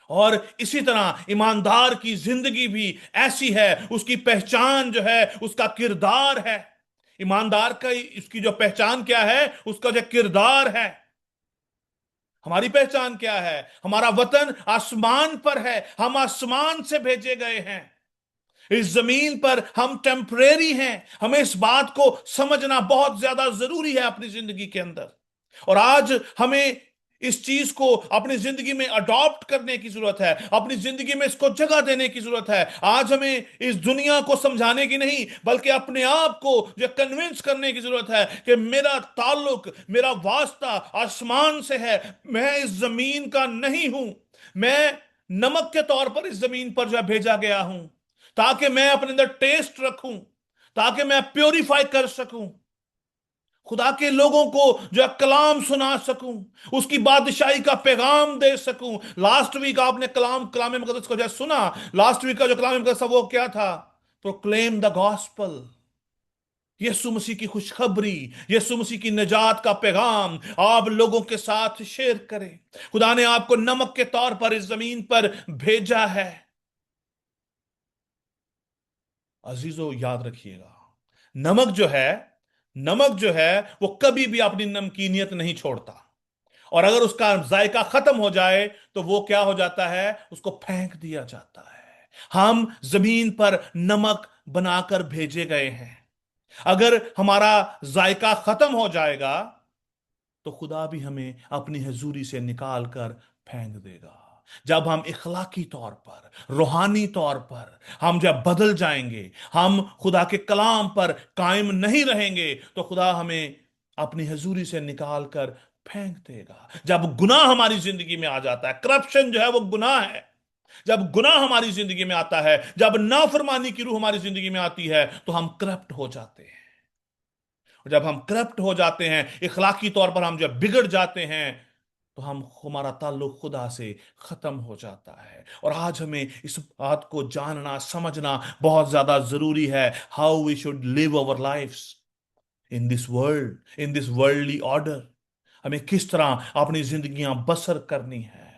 और इसी तरह ईमानदार की जिंदगी भी ऐसी है, उसकी पहचान जो है उसका किरदार है। ईमानदार का इसकी जो पहचान क्या है, उसका जो किरदार है। हमारी पहचान क्या है? हमारा वतन आसमान पर है, हम आसमान से भेजे गए हैं। इस जमीन पर हम टेम्परेरी हैं। हमें इस बात को समझना बहुत ज्यादा जरूरी है अपनी जिंदगी के अंदर। और आज हमें इस चीज को अपनी जिंदगी में अडॉप्ट करने की जरूरत है, अपनी जिंदगी में इसको जगह देने की जरूरत है। आज हमें इस दुनिया को समझाने की नहीं, बल्कि अपने आप को जो कन्विंस करने की जरूरत है कि मेरा ताल्लुक, मेरा वास्ता आसमान से है, मैं इस जमीन का नहीं हूं। मैं नमक के तौर पर इस जमीन पर जो भेजा गया हूं, ताकि मैं अपने अंदर टेस्ट रखूं, ताकि मैं प्योरीफाई कर सकूं, खुदा के लोगों को जो कलाम सुना सकूं, उसकी बादशाही का पैगाम दे सकूं। लास्ट वीक आपने कलाम मुकद्दस को जो सुना, लास्ट वीक का जो कलाम मुकद्दस वो क्या था? प्रोक्लेम द गॉस्पल, यीशु मसीह की खुशखबरी, यीशु मसीह की निजात का पैगाम आप लोगों के साथ शेयर करें। खुदा ने आपको नमक के तौर पर इस जमीन पर भेजा है। अजीजों, याद रखिएगा, नमक जो है वो कभी भी अपनी नमकीनियत नहीं छोड़ता। और अगर उसका जायका खत्म हो जाए तो वो क्या हो जाता है? उसको फेंक दिया जाता है। हम जमीन पर नमक बनाकर भेजे गए हैं। अगर हमारा जायका खत्म हो जाएगा तो खुदा भी हमें अपनी हजूरी से निकाल कर फेंक देगा। जब हम इखलाकी तौर पर, रूहानी तौर पर हम जब बदल जाएंगे, हम खुदा के कलाम पर कायम नहीं रहेंगे, तो खुदा हमें अपनी हजूरी से निकाल कर फेंक देगा। जब गुनाह हमारी जिंदगी में आ जाता है, करप्शन जो है वो गुनाह है, जब गुनाह हमारी जिंदगी में आता है, जब नाफरमानी की रूह हमारी जिंदगी में आती है, तो हम करप्ट हो जाते हैं। और जब हम करप्ट हो जाते हैं, इखलाकी तौर पर हम जब बिगड़ जाते हैं, तो हमारा ताल्लुक खुदा से खत्म हो जाता है। और आज हमें इस बात को जानना, समझना बहुत ज्यादा जरूरी है। How we should live our lifes in this worldly order. हमें किस तरह अपनी जिंदगियां बसर करनी है।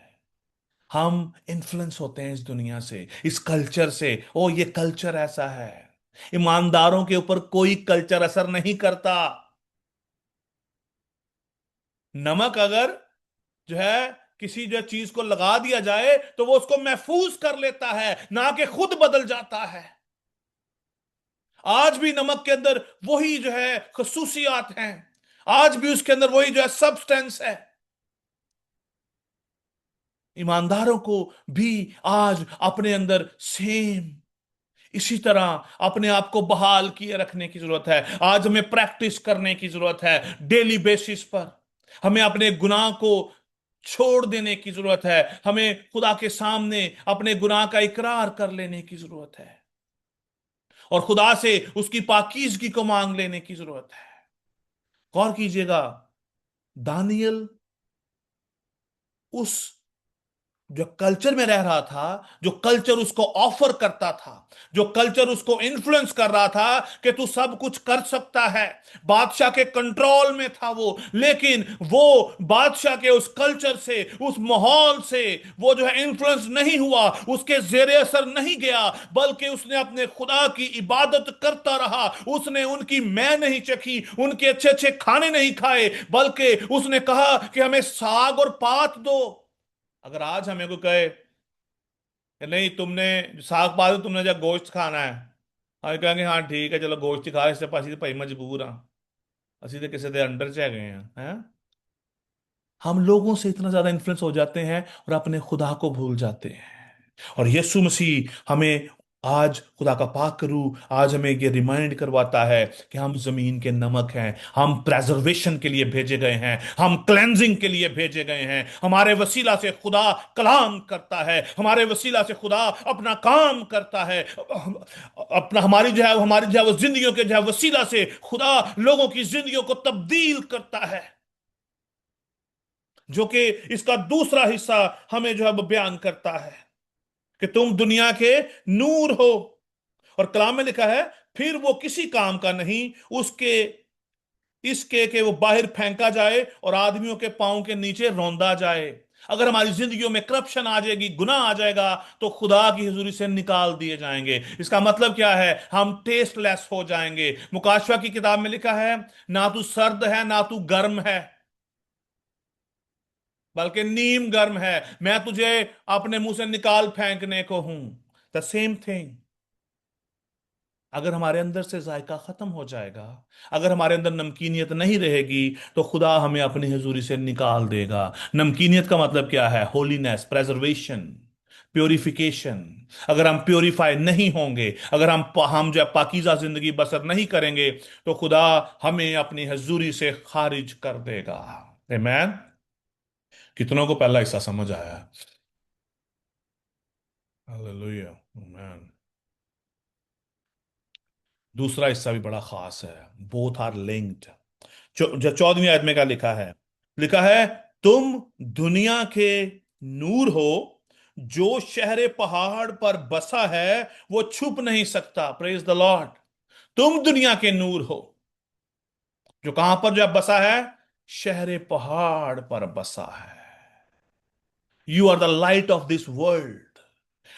हम इन्फ्लुएंस होते हैं इस दुनिया से, इस कल्चर से। ओ, ये कल्चर ऐसा है। ईमानदारों के ऊपर कोई कल्चर असर नहीं करता। नमक अगर जो है किसी जो चीज को लगा दिया जाए तो वो उसको महफूज कर लेता है, ना कि खुद बदल जाता है। आज भी नमक के अंदर वही जो है खसूसियात हैं। आज भी उसके अंदर वही जो है सब्सटेंस है। ईमानदारों को भी आज अपने अंदर सेम इसी तरह अपने आप को बहाल किए रखने की जरूरत है। आज हमें प्रैक्टिस करने की जरूरत है डेली बेसिस पर। हमें अपने गुनाह को छोड़ देने की जरूरत है। हमें खुदा के सामने अपने गुनाह का इकरार कर लेने की जरूरत है और खुदा से उसकी पाकीज़गी को मांग लेने की जरूरत है। गौर कीजिएगा, दानियल उस जो कल्चर में रह रहा था, जो कल्चर उसको ऑफर करता था, जो कल्चर उसको इन्फ्लुएंस कर रहा था कि तू सब कुछ कर सकता है, बादशाह के कंट्रोल में था वो। लेकिन वो बादशाह के उस कल्चर से, उस माहौल से वो जो है इन्फ्लुएंस नहीं हुआ, उसके जेरे असर नहीं गया, बल्कि उसने अपने खुदा की इबादत करता रहा। उसने उनकी मैं नहीं चखी, उनके अच्छे अच्छे खाने नहीं खाए, बल्कि उसने कहा कि हमें साग और पात दो। अगर आज हमें को कहे कि नहीं, तुमने साग पात तुमने जब गोश्त खाना है, हम कहेंगे हाँ ठीक है चलो गोश्त ही खा, इससे पासी तो भाई मजबूर हाँ, ਅਸੀਂ तो किसी के अंडर च गए हैं। हम लोगों से इतना ज्यादा इन्फ्लुएंस हो जाते हैं और अपने खुदा को भूल जाते हैं। और यीशु मसीह हमें आज, खुदा का पाक रूह आज हमें ये रिमाइंड करवाता है कि हम जमीन के नमक हैं, हम प्रेजर्वेशन के लिए भेजे गए हैं, हम क्लेंजिंग के लिए भेजे गए हैं। हमारे वसीला से खुदा कलाम करता है, हमारे वसीला से खुदा अपना काम करता है, अपना हमारी जो है वो जिंदगियों के जो है वसीला से खुदा लोगों की जिंदगियों को तब्दील करता है। जो कि इसका दूसरा हिस्सा हमें जो है वो बयान करता है कि तुम दुनिया के नूर हो। और कलाम में लिखा है फिर वो किसी काम का नहीं उसके इसके कि वो बाहर फेंका जाए और आदमियों के पांव के नीचे रौंदा जाए। अगर हमारी जिंदगियों में करप्शन आ जाएगी, गुनाह आ जाएगा, तो खुदा की हुजूरी से निकाल दिए जाएंगे। इसका मतलब क्या है? हम टेस्टलेस हो जाएंगे। मुकाशवा की किताब में लिखा है ना तू सर्द है ना तू गर्म है, बल्कि नीम गर्म है, मैं तुझे अपने मुंह से निकाल फेंकने को हूं। The same thing. अगर हमारे अंदर से जायका खत्म हो जाएगा, अगर हमारे अंदर नमकीनियत नहीं रहेगी, तो खुदा हमें अपनी हजूरी से निकाल देगा। नमकीनियत का मतलब क्या है? Holiness, preservation, purification. अगर हम प्योरीफाई नहीं होंगे, अगर हम जो है पाकीज़ा जिंदगी बसर नहीं करेंगे, तो खुदा हमें अपनी हजूरी से खारिज कर देगा। आमीन। कितनों को पहला हिस्सा समझ आया? हालेलुया, आमीन। दूसरा हिस्सा भी बड़ा खास है। Both are linked. जो 14वीं आयत में क्या लिखा है? लिखा है तुम दुनिया के नूर हो, जो शहरे पहाड़ पर बसा है वो छुप नहीं सकता। Praise the Lord. तुम दुनिया के नूर हो, जो कहां पर जो बसा है? शहरे पहाड़ पर बसा है। You are the light of this world.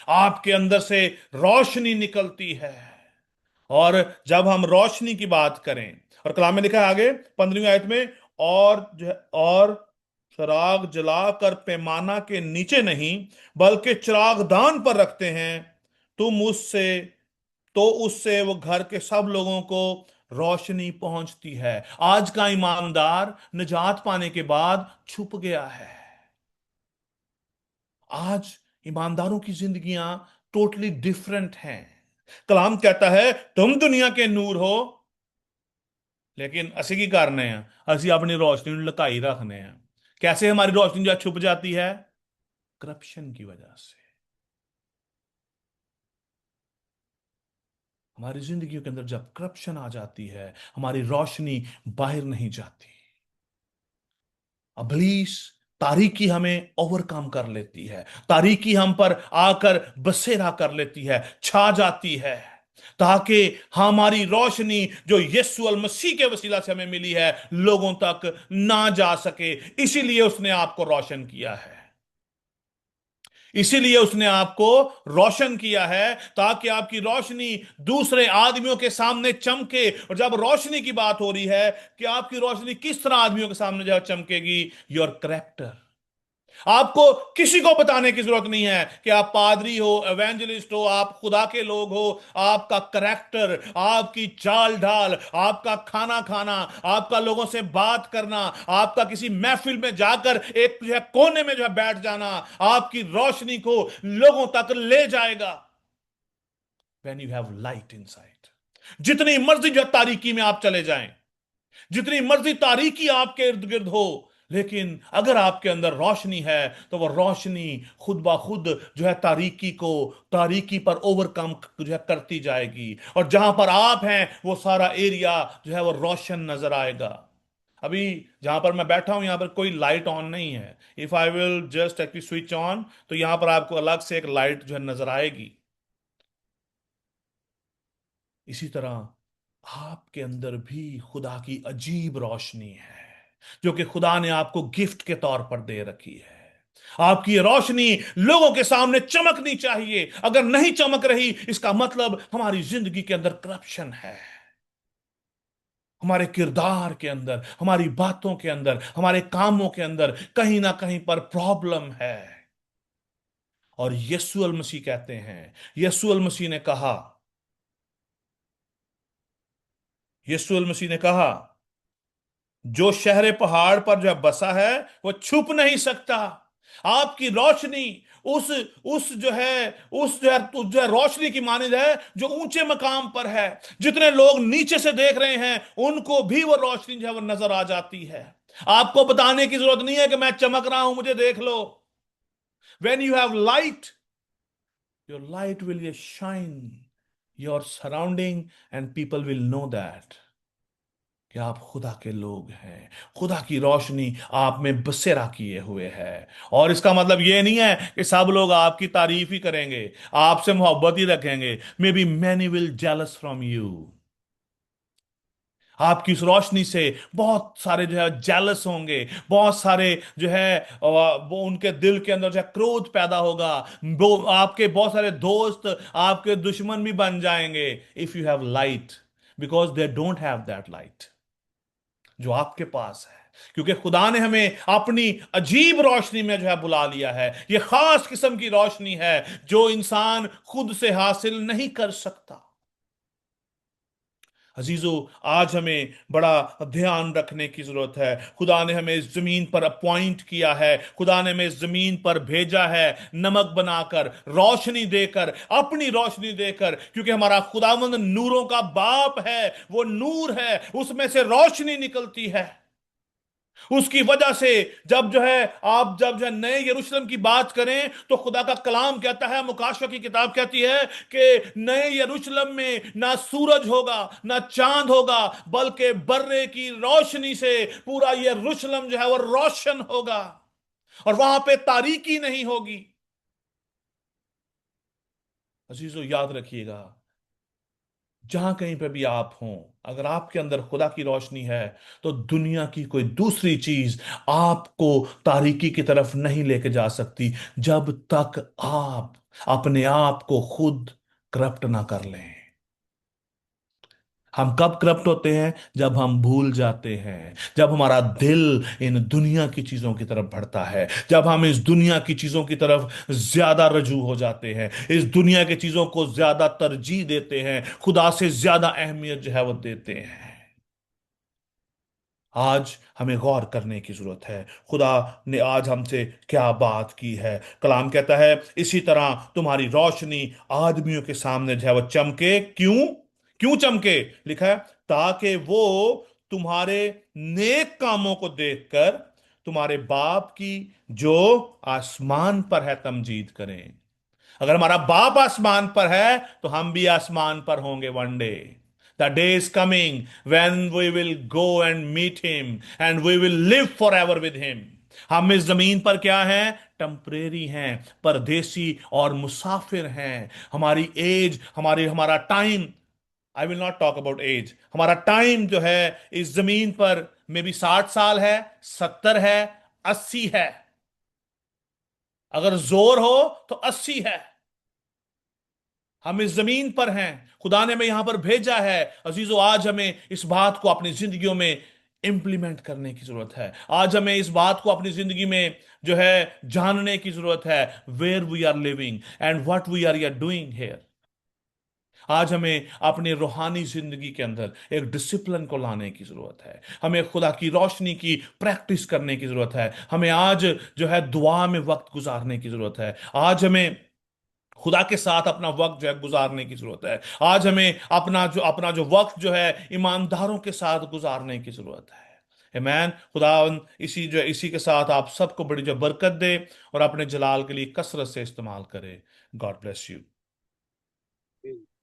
आपके अंदर से रोशनी निकलती है। और जब हम रोशनी की बात करें, और कलाम में लिखा है आगे 15वीं आयत में, और चिराग जलाकर पैमाना के नीचे नहीं बल्कि चिरागदान पर रखते हैं, तुम उससे तो उससे वो घर के सब लोगों को रोशनी पहुंचती है। आज का ईमानदार निजात पाने के बाद छुप गया है। आज ईमानदारों की जिंदगियां टोटली डिफरेंट हैं। कलाम कहता है तुम दुनिया के नूर हो, लेकिन असी की करने हैं, असी अपनी रोशनी लुकाई रखने हैं। कैसे हमारी रोशनी जो छुप जाती है? करप्शन की वजह से। हमारी जिंदगी के अंदर जब करप्शन आ जाती है, हमारी रोशनी बाहर नहीं जाती। इब्लीस तारीकी हमें ओवरकम कर लेती है, तारीकी हम पर आकर बसेरा कर लेती है, छा जाती है, ताकि हमारी रोशनी जो यीशु अल मसीह के वसीला से हमें मिली है लोगों तक ना जा सके। इसीलिए उसने आपको रोशन किया है, इसीलिए उसने आपको रोशन किया है, ताकि आपकी रोशनी दूसरे आदमियों के सामने चमके। और जब रोशनी की बात हो रही है कि आपकी रोशनी किस तरह आदमियों के सामने जो चमकेगी? योर करेक्टर, आपको किसी को बताने की जरूरत नहीं है कि आप पादरी हो, एवेंजलिस्ट हो, आप खुदा के लोग हो। आपका करैक्टर, आपकी चाल ढाल, आपका खाना खाना, आपका लोगों से बात करना, आपका किसी महफिल में जाकर एक जो है कोने में जो है बैठ जाना, आपकी रोशनी को लोगों तक ले जाएगा। When you have light inside, जितनी मर्जी जो है तारीकी में आप चले जाएं, जितनी मर्जी तारीकी आपके इर्द गिर्द हो, लेकिन अगर आपके अंदर रोशनी है तो वह रोशनी खुद ब खुद जो है तारीकी पर ओवरकम जो है करती जाएगी, और जहां पर आप हैं वो सारा एरिया जो है वो रोशन नजर आएगा। अभी जहां पर मैं बैठा हूं यहां पर कोई लाइट ऑन नहीं है। If I will just actually switch on तो यहां पर आपको अलग से एक लाइट जो है नजर आएगी। इसी तरह आपके अंदर भी खुदा की अजीब रोशनी है जो कि खुदा ने आपको गिफ्ट के तौर पर दे रखी है। आपकी ये रोशनी लोगों के सामने चमकनी चाहिए। अगर नहीं चमक रही, इसका मतलब हमारी जिंदगी के अंदर करप्शन है, हमारे किरदार के अंदर, हमारी बातों के अंदर, हमारे कामों के अंदर कहीं ना कहीं पर प्रॉब्लम है। और यीशु मसीह कहते हैं, यीशु मसीह ने कहा, यीशु मसीह ने कहा, जो शहर पहाड़ पर जो है बसा है वो छुप नहीं सकता। आपकी रोशनी उस जो है रोशनी की मानिंद है जो ऊंचे मकाम पर है। जितने लोग नीचे से देख रहे हैं उनको भी वो रोशनी जो है वो नजर आ जाती है। आपको बताने की जरूरत नहीं है कि मैं चमक रहा हूं, मुझे देख लो। When you have light, your light will shine your surrounding and people will know that कि आप खुदा के लोग हैं। खुदा की रोशनी आप में बसेरा किए हुए है। और इसका मतलब ये नहीं है कि सब लोग आपकी तारीफ ही करेंगे, आपसे मोहब्बत ही रखेंगे। May be many will jealous from you. आपकी इस रोशनी से बहुत सारे जो है जेलस होंगे, बहुत सारे जो है वो उनके दिल के अंदर जो है क्रोध पैदा होगा। वो आपके बहुत सारे दोस्त आपके दुश्मन भी बन जाएंगे if you have light, because they don't have that light जो आपके पास है। क्योंकि खुदा ने हमें अपनी अजीब रोशनी में जो है बुला लिया है। यह खास किस्म की रोशनी है जो इंसान खुद से हासिल नहीं कर सकता। अजीजों, आज हमें बड़ा ध्यान रखने की जरूरत है। खुदा ने हमें इस जमीन पर अपॉइंट किया है, खुदा ने हमें इस जमीन पर भेजा है नमक बनाकर, रोशनी देकर, अपनी रोशनी देकर। क्योंकि हमारा खुदावंद नूरों का बाप है, वो नूर है, उसमें से रोशनी निकलती है। उसकी वजह से जब जो है आप जब जो है नए यरूशलेम की बात करें तो खुदा का कलाम कहता है, मुकाशवा की किताब कहती है कि नए यरूशलेम में ना सूरज होगा ना चांद होगा, बल्कि बर्रे की रोशनी से पूरा यरूशलेम जो है वो रोशन होगा और वहां पे तारीकी नहीं होगी। अजीजों, याद रखिएगा, जहां कहीं पे भी आप हों, अगर आपके अंदर खुदा की रोशनी है तो दुनिया की कोई दूसरी चीज आपको तारीकी की तरफ नहीं लेके जा सकती, जब तक आप अपने आप को खुद करप्ट ना कर लें। हम कब करप्ट होते हैं? जब हम भूल जाते हैं, जब हमारा दिल इन दुनिया की चीजों की तरफ बढ़ता है, जब हम इस दुनिया की चीजों की तरफ ज्यादा रजू हो जाते हैं, इस दुनिया की चीजों को ज्यादा तरजीह देते हैं, खुदा से ज्यादा अहमियत जो है वो देते हैं। आज हमें गौर करने की जरूरत है खुदा ने आज हमसे क्या बात की है। कलाम कहता है, इसी तरह तुम्हारी रोशनी आदमियों के सामने जो है वो चमके। क्यों? क्यों चमके? लिखा है, ताकि वो तुम्हारे नेक कामों को देखकर तुम्हारे बाप की जो आसमान पर है तमजीद करें। अगर हमारा बाप आसमान पर है तो हम भी आसमान पर होंगे one day. The day is coming when we will go and meet him and we will live forever with him. हम इस जमीन पर क्या हैं? टेम्परेरी हैं, परदेसी और मुसाफिर हैं। हमारी एज, हमारा time, I will not talk about age, हमारा टाइम जो है इस जमीन पर मे बी 60 साल है, 70 है, 80 है। अगर जोर हो तो 80 है। हम इस जमीन पर हैं, खुदा ने हमें यहां पर भेजा है। अजीजों, आज हमें इस बात को अपनी जिंदगियों में امپلیمنٹ کرنے کی ضرورت ہے. آج ہمیں اس بات کو اپنی زندگی میں جو ہے جاننے کی ضرورت ہے, where we are living and what we are doing here. آج ہمیں اپنے روحانی زندگی کے اندر ایک ڈسپلن کو لانے کی ضرورت ہے. ہمیں خدا کی روشنی کی پریکٹس کرنے کی ضرورت ہے. ہمیں آج جو ہے دعا میں وقت گزارنے کی ضرورت ہے. آج ہمیں خدا کے ساتھ اپنا وقت جو ہے گزارنے کی ضرورت ہے. آج ہمیں اپنا جو وقت جو ہے ایمانداروں کے ساتھ گزارنے کی ضرورت ہے. آمین. خدا اسی کے ساتھ آپ سب کو بڑی جو برکت دے اور اپنے جلال کے لیے کثرت سے استعمال کرے. God bless you.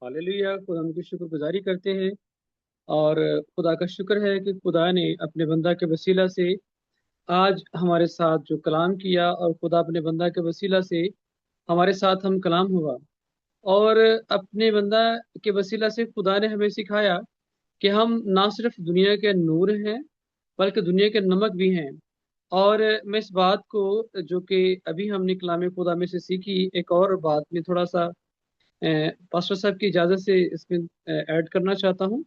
ہاللیلویا. خدا ہم کی شکر گزاری کرتے ہیں اور خدا کا شکر ہے کہ خدا نے اپنے بندہ کے وسیلہ سے آج ہمارے ساتھ جو کلام کیا اور خدا اپنے بندہ کے وسیلہ سے ہمارے ساتھ ہم کلام ہوا اور اپنے بندہ کے وسیلہ سے خدا نے ہمیں سکھایا کہ ہم نہ صرف دنیا کے نور ہیں بلکہ دنیا کے نمک بھی ہیں. اور میں اس بات کو جو کہ ابھی ہم نے کلام خدا میں سے سیکھی ایک اور بات میں تھوڑا سا پاسٹر صاحب کی اجازت سے اس میں ایڈ کرنا چاہتا ہوں.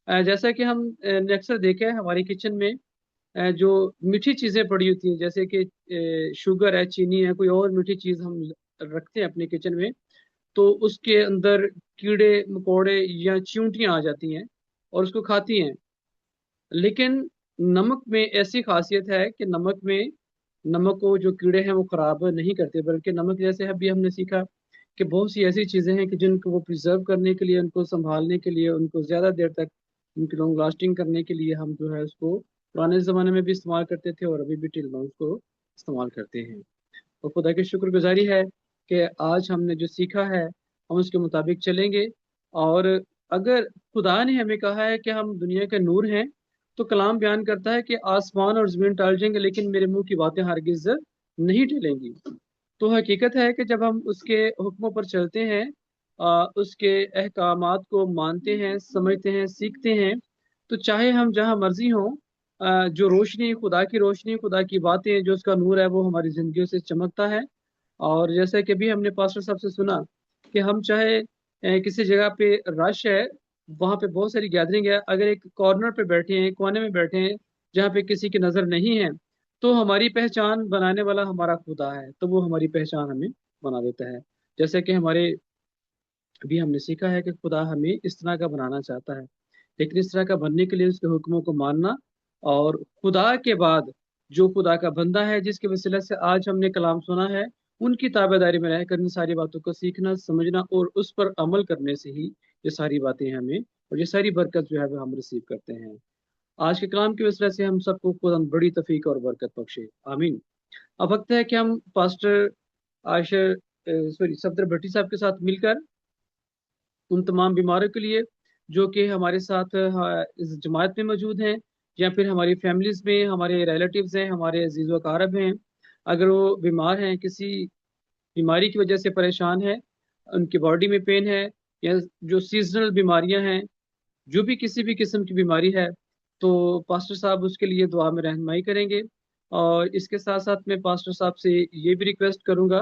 جیسا کہ ہم نے اکثر دیکھا ہے ہماری کچن میں جو میٹھی چیزیں پڑی ہوتی ہیں جیسے کہ شوگر ہے, چینی ہے, کوئی اور میٹھی چیز ہم رکھتے ہیں اپنے کچن میں تو اس کے اندر کیڑے مکوڑے یا چیونٹیاں آ جاتی ہیں اور اس کو کھاتی ہیں. لیکن نمک میں ایسی خاصیت ہے کہ نمک کو جو کیڑے ہیں وہ خراب نہیں کرتے, بلکہ نمک جیسے ابھی ہم نے سیکھا کہ بہت سی ایسی چیزیں ہیں کہ جن کو وہ پریزرو کرنے کے لیے, ان کو سنبھالنے کے لیے, ان کو زیادہ دیر تک ان کی لانگ لاسٹنگ کرنے کے لیے ہم جو ہے اس کو پرانے زمانے میں بھی استعمال کرتے تھے اور ابھی بھی ٹل ناؤ اس کو استعمال کرتے ہیں. اور خدا کی شکر گزاری ہے کہ آج ہم نے جو سیکھا ہے ہم اس کے مطابق چلیں گے. اور اگر خدا نے ہمیں کہا ہے کہ ہم دنیا کے نور ہیں تو کلام بیان کرتا ہے کہ آسمان اور زمین ٹل جائیں گے لیکن میرے منہ کی باتیں ہرگز نہیں ٹلیں گی. تو حقیقت ہے کہ جب ہم اس کے حکموں پر چلتے ہیں, اس کے احکامات کو مانتے ہیں, سمجھتے ہیں, سیکھتے ہیں, تو چاہے ہم جہاں مرضی ہوں, جو روشنی خدا کی باتیں جو اس کا نور ہے وہ ہماری زندگیوں سے چمکتا ہے. اور جیسا کہ بھی ہم نے پاسٹر صاحب سے سنا کہ ہم چاہے کسی جگہ پہ رش ہے, وہاں پہ بہت ساری گیدرنگ ہے, اگر ایک کارنر پہ بیٹھے ہیں, کونے میں بیٹھے ہیں جہاں پہ کسی کی نظر نہیں ہے, تو ہماری پہچان بنانے والا ہمارا خدا ہے, تو وہ ہماری پہچان ہمیں بنا دیتا ہے. جیسے کہ ابھی ہم نے سیکھا ہے کہ خدا ہمیں اس طرح کا بنانا چاہتا ہے, لیکن اس طرح کا بننے کے لیے اس کے حکموں کو ماننا اور خدا کے بعد جو خدا کا بندہ ہے جس کے وسیلہ سے آج ہم نے کلام سنا ہے ان کی تابع داری میں رہ کر ان ساری باتوں کو سیکھنا, سمجھنا اور اس پر عمل کرنے سے ہی یہ ساری باتیں ہمیں اور یہ ساری برکت جو ہے وہ ہم ریسیو کرتے ہیں. آج کے کلام کی وسیلہ سے ہم سب کو خدا بڑی توفیق اور برکت بخشے. آمین. اب وقت ہے کہ ہم پاسٹر صفدر بھٹی صاحب کے ساتھ مل کر ان تمام بیماروں کے لیے جو کہ ہمارے ساتھ اس جماعت میں موجود ہیں یا پھر ہماری فیملیز میں ہمارے ریلیٹیوز ہیں, ہمارے عزیز و اقارب ہیں, اگر وہ بیمار ہیں, کسی بیماری کی وجہ سے پریشان ہے, ان کی باڈی میں پین ہے یا جو سیزنل بیماریاں ہیں, جو بھی کسی بھی قسم کی بیماری ہے, تو پاسٹر صاحب اس کے لیے دعا میں رہنمائی کریں گے. اور اس کے ساتھ ساتھ میں پاسٹر صاحب سے یہ بھی ریکویسٹ کروں گا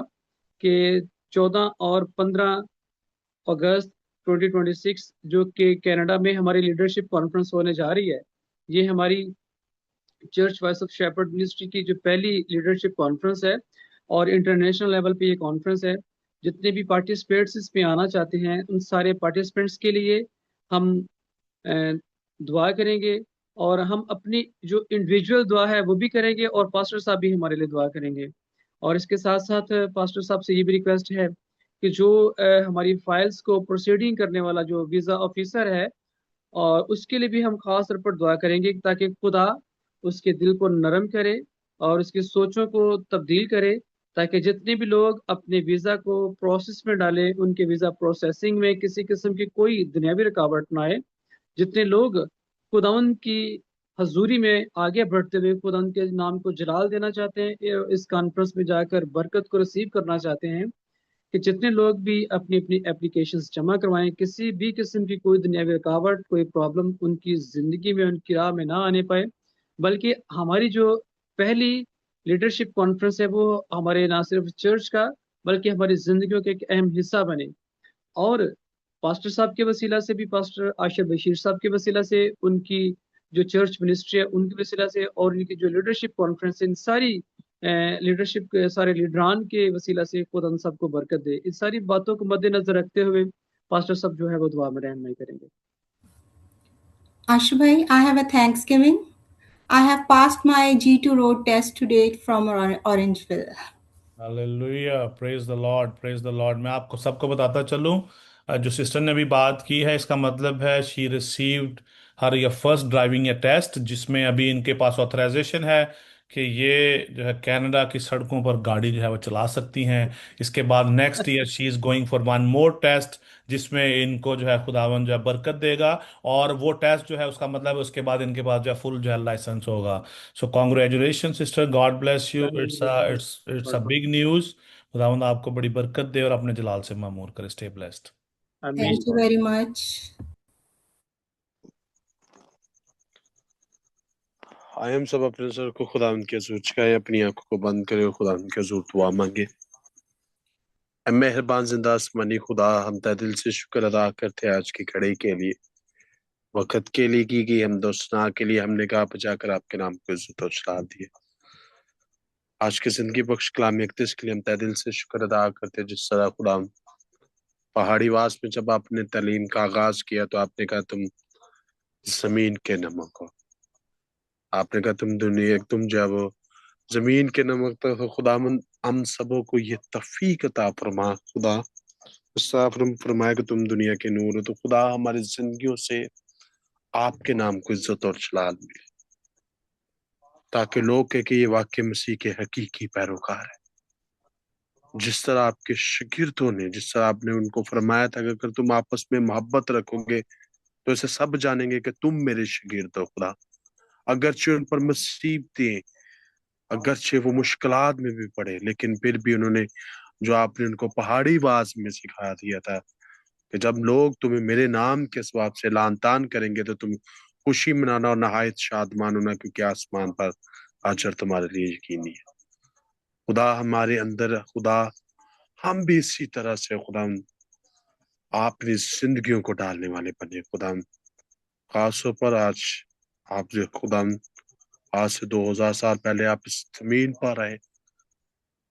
کہ 14 اور 15 اگست 2026 جو کہ کینیڈا میں ہماری لیڈرشپ کانفرنس ہونے جا رہی ہے, یہ ہماری church Voice of Shepherd Ministry کی جو پہلی لیڈرشپ کانفرنس ہے اور انٹرنیشنل لیول پہ یہ کانفرنس ہے. جتنے بھی پارٹیسپیٹس اس میں آنا چاہتے ہیں ان سارے پارٹیسپینٹس کے لیے ہم دعا کریں گے اور ہم اپنی جو انڈیویجول دعا ہے وہ بھی کریں گے اور پاسٹر صاحب بھی ہمارے لیے دعا کریں گے. اور اس کے ساتھ ساتھ پاسٹر صاحب سے یہ بھی ریکویسٹ ہے کہ جو ہماری فائلز کو پروسیڈنگ کرنے والا جو ویزا آفیسر ہے اور اس کے لیے بھی ہم خاص طور پر دعا کریں گے تاکہ خدا اس کے دل کو نرم کرے اور اس کی سوچوں کو تبدیل کرے, تاکہ جتنے بھی لوگ اپنے ویزا کو پروسیس میں ڈالیں ان کے ویزا پروسیسنگ میں کسی قسم کی کوئی دنیاوی رکاوٹ نہ آئے. جتنے لوگ خداوند کی حضوری میں آگے بڑھتے ہوئے خداوند کے نام کو جلال دینا چاہتے ہیں, اس کانفرنس میں جا کر برکت کو ریسیو کرنا چاہتے ہیں, کہ جتنے لوگ بھی اپنی اپنی اپلیکیشنز جمع کروائیں, کسی بھی قسم کی کوئی دنیاوی رکاوٹ, کوئی پرابلم ان کی زندگی میں, ان کی راہ میں نہ آنے پائے, بلکہ ہماری جو پہلی لیڈرشپ کانفرنس ہے وہ ہمارے نہ صرف چرچ کا بلکہ ہماری زندگیوں کا ایک اہم حصہ بنے. اور پاسٹر صاحب کے وسیلہ سے بھی, پاسٹر عاشر بشیر صاحب کے وسیلہ سے, ان کی جو چرچ منسٹری ہے ان کی وسیلہ سے، اور ان کی جو لیڈرشپ کانفرنس ہے، ان ساری لیڈرشپ کے سارے لیڈران کے وسیلہ سے خدا ان سب کو برکت دے۔ ان ساری باتوں کو مد نظر رکھتے ہوئے پاسٹر صاحب جو ہے وہ دعا میں رہنمائی کریں گے۔ Ashu bhai, I have a Thanksgiving. I have passed my G2 road test today from Orangeville. Hallelujah, praise the Lord, praise the Lord. میں آپ کو سب کو بتاتا چلوں، جو سسٹر نے بھی بات کی ہے، اس کا مطلب ہے she received her first driving test, جس میں ابھی ان کے پاس آتھرائزیشن ہے کہ یہ جو ہے کینیڈا کی سڑکوں پر گاڑی جو ہے وہ چلا سکتی ہیں۔ اس کے بعد next year she is going for one more test, جس میں ان کو جو ہے خداوند جو ہے برکت دے گا، اور وہ ٹیسٹ جو ہے اس کا مطلب ہے اس کے بعد ان کے پاس جو ہے فل جو ہے لائسنس ہوگا۔ So congratulation sister, God bless you, it's a big news. خداوند آپ کو بڑی برکت دے اور اپنے جلال سے معمور کرے۔ Stay blessed. Thank you very much. آئے ہم سب اپنے سر کو خداوند کے حضور چکائے، اپنی آنکھوں کو بند کرے اور خداوند کے حضور دعا مانگے۔ اے مہربان زندہ آسمانی خدا، ہم تہ دل سے شکر ادا کرتے ہیں آج کی گھڑی کے لیے، وقت کے لیے کی گئی حمد و ثنا کے لیے ہم نے کہا بجا کر آپ کے نام کو عزت و شرف دی۔ آج کی زندگی بخش کلام اقدس کے لیے ہم تہ دل سے شکر ادا کرتے ہیں، جس طرح خدا پہاڑی واس میں جب آپ نے تعلیم کا آغاز کیا تو آپ نے کہا تم زمین کے نمک ہو، آپ نے کہا تم جب زمین کے نمک تو خداوند ہم سبوں کو یہ توفیق عطا فرما خدا، اس طرح فرمایا کہ تم دنیا کے نور ہو، تو خدا ہماری زندگیوں سے آپ کے نام کو عزت اور جلال ملے، تاکہ لوگ کہیں کہ یہ واقعی مسیح کے حقیقی پیروکار ہے۔ جس طرح آپ کے شاگردوں نے، جس طرح آپ نے ان کو فرمایا تھا کہ اگر تم آپس میں محبت رکھو گے تو اسے سب جانیں گے کہ تم میرے شاگرد ہو خدا۔ اگرچہ ان پر مصیبتیں، اگرچہ وہ مشکلات میں بھی پڑے، لیکن پھر بھی انہوں نے جو آپ نے ان کو پہاڑی باز میں سکھا دیا تھا کہ جب لوگ تمہیں میرے نام کے سبب سے لعن طعن کریں گے تو تم خوشی منانا اور نہایت شادمان ہونا، کیونکہ آسمان پر اجر تمہارے لیے یقینی ہے۔ خدا ہمارے اندر، خدا ہم بھی اسی طرح سے خدا آپ اپنی زندگیوں کو ڈالنے والے بنے۔ خدا خاص طور پر آج آپ جو خدا آج سے 2000 سال پہلے آپ اس زمین پر آئے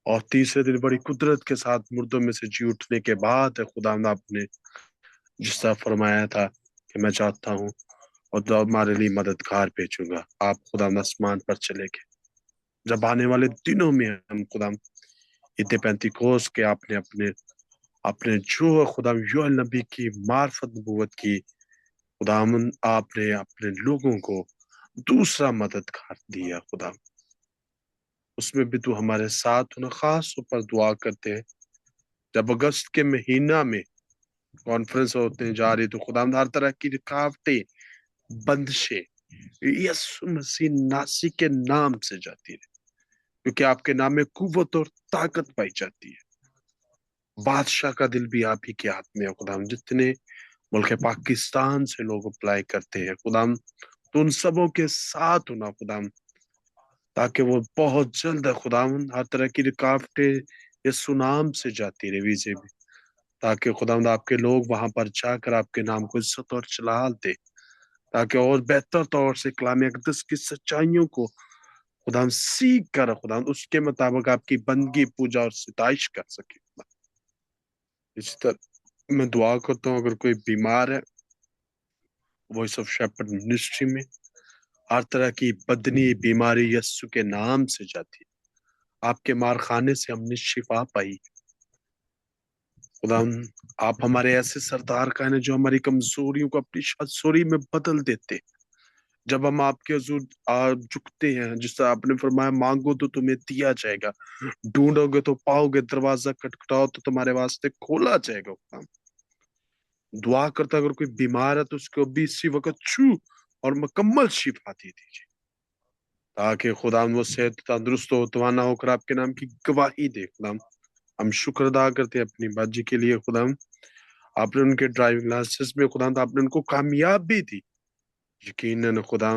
اور تیسرے دن بڑی قدرت کے ساتھ مردوں میں سے جی اٹھنے کے بعد خدا آپ نے جس طرح فرمایا تھا کہ میں چاہتا ہوں اور ہمارے لیے مددگار بھیجوں گا، آپ خدا آسمان پر چلے گئے۔ جب آنے والے دنوں میں ہم خدا عید پینتیکوس کے آپ نے اپنے جو خدا یوئیل نبی کی معرفت نبوت کی، خدا آپ نے اپنے لوگوں کو دوسرا مددگار دیا خدا، اس میں بھی تو ہمارے ساتھ ہونا۔ خاص طور پر دعا کرتے ہیں جب اگست کے مہینہ میں کانفرنس ہوتے جا رہی تو خدا ہر طرح کی رکاوٹیں، بندشیں یسوع مسیح ناصری کے نام سے جاتی رہے، کیونکہ آپ کے نام میں قوت اور طاقت پائی جاتی ہے۔ بادشاہ کا دل بھی آپ ہی کے ہاتھ میں ہے خدا، جتنے ملک پاکستان سے لوگ اپلائی کرتے ہیں خدا تو ان سبوں کے ساتھ ہونا خدا، تاکہ وہ بہت جلد ہے خدا ہر طرح کی رکاوٹیں یسوع نام سے جاتی رہے، ویزے بھی، تاکہ خدا آپ کے لوگ وہاں پر جا کر آپ کے نام کو عزت اور جلال دے، تاکہ اور بہتر طور سے کلام اقدس کی سچائیوں کو خدا سیکھ کر خدا اس کے مطابق آپ کی بندگی، پوجا اور ستائش کر سکے۔ اسی طرح میں دعا کرتا ہوں اگر کوئی بیمار ہے وائس آف شیپرڈ منسٹری میں، ہر طرح کی بدنی بیماری یسوع کے نام سے جاتی ہے، آپ کے مارخانے سے ہم نے شفا پائی۔ خدا آپ ہمارے ایسے سردار کا ہیں جو ہماری کمزوریوں کو اپنی شادسوری میں بدل دیتے، جب ہم آپ کے حضور جھکتے ہیں، جس طرح آپ نے فرمایا مانگو تو تمہیں دیا جائے گا، ڈھونڈو گے تو پاؤ گے، دروازہ کھٹکھٹاؤ تو تمہارے واسطے کھولا جائے گا۔ دعا کرتا اگر کوئی بیمار ہے تو اس کو بھی اسی وقت چھو اور مکمل شفا دے دیجیے، تاکہ خدا وہ صحت تندرست ہو، توانا ہو کر آپ کے نام کی گواہی دے۔ خدا ہم شکر ادا کرتے ہیں اپنی باجی کے لیے، خدا آپ نے ان کے ڈرائیونگ لائسنس میں خدا آپ نے ان کو کامیابی دی، یقیناً خدا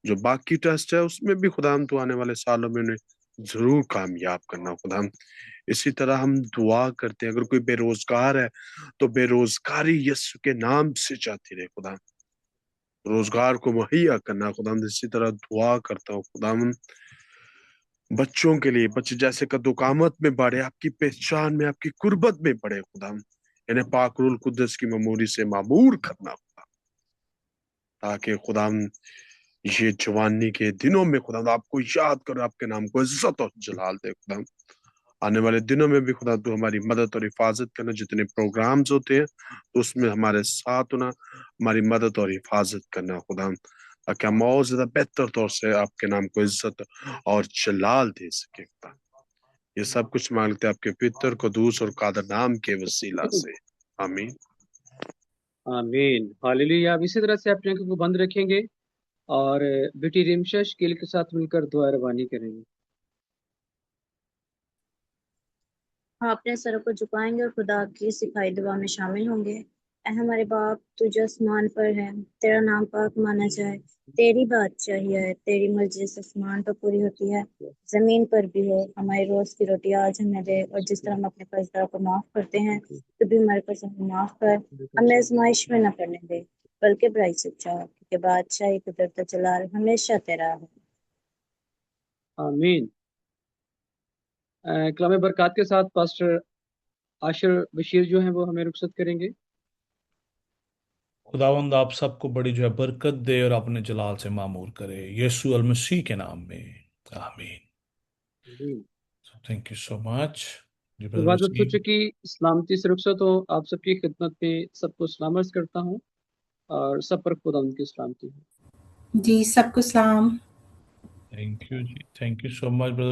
جو باقی ٹیسٹ ہے اس میں بھی خدا تو آنے والے سالوں میں انہیں ضرور کامیاب کرنا۔ خدا اسی طرح ہم دعا کرتے ہیں اگر کوئی بے روزگار ہے تو بے روزگاری یسوع کے نام سے جاتی رہے خدا، रोजगार को मुहैया करना खुदावंद। इसी तरह दुआ करता हूँ खुदावंद बच्चों के लिए, बच्चे जैसे कद्दूकामत में बढ़े, आपकी पहचान में, आपकी कुर्बत में बढ़े खुदावंद। इन्हें पाक रूल कुद्दस की मेमोरी से मामूर करना खुदा, ताकि खुदावंद ये जवानी के दिनों में खुदावंद आपको याद करो, आपके नाम को इज्जत और जलाल दे खुदावंद। आने वाले दिनों में भी खुदा तू हमारी मदद और हिफाजत करना। जितने प्रोग्राम्स होते हैं तो उसमें हमारे साथ होना, हमारी मदद और हिफाजत करना खुदा, ताकि हम और ज्यादा बेहतर तौर से आपके नाम को इज्जत और जलाल दे सके खुदा। ये सब कुछ मांगते हैं आपके पितर कुदूस और कादर नाम के वसीला से, आमीन। आमीन, हालेलुया। आप इसी तरह से अपने आंखों को बंद रखेंगे और बेटी रिमशा शकील के साथ मिलकर दुआ रवानी करेंगे। हम अपने सरों को झुकाएंगे और खुदा की सिखाई दुआ में शामिल होंगे। ऐ हमारे बाप, तू जो आसमान पर है, तेरा नाम पाक माना जाए, तेरी बादशाही है, तेरी मर्जी से आसमान पर पूरी होती है, जमीन पर भी हो। हमारी रोज की रोटी आज हमें दे, और जिस तरह हम अपने कर्जदार को माफ करते हैं, तो भी हमारे कर्ज हमें माफ कर, हमें आजमाइश में न करने दे, बल्कि बुराई से बचा, क्योंकि बादशाही, कुदरत, जलाल हमेशा तेरा है। आमीन। कलाम बरकत के साथ पास्टर आशिर बशीर जो हैं वो हमें रुखसत करेंगे। खुदावंद आप सबको बड़ी जो है बरकत दे और अपने जलाल से मामूर करे, यीशु अल मसीह के नाम में, आमीन। Thank you so much. इबादत हो चुकी, सलामती से रुखसत हो। आप सबकी खिदमत में सबको सलामत करता हूँ और सब पर खुदा उनकी सलामती हो। जी सबको सलाम। थैंक यू जी, thank you so much brother.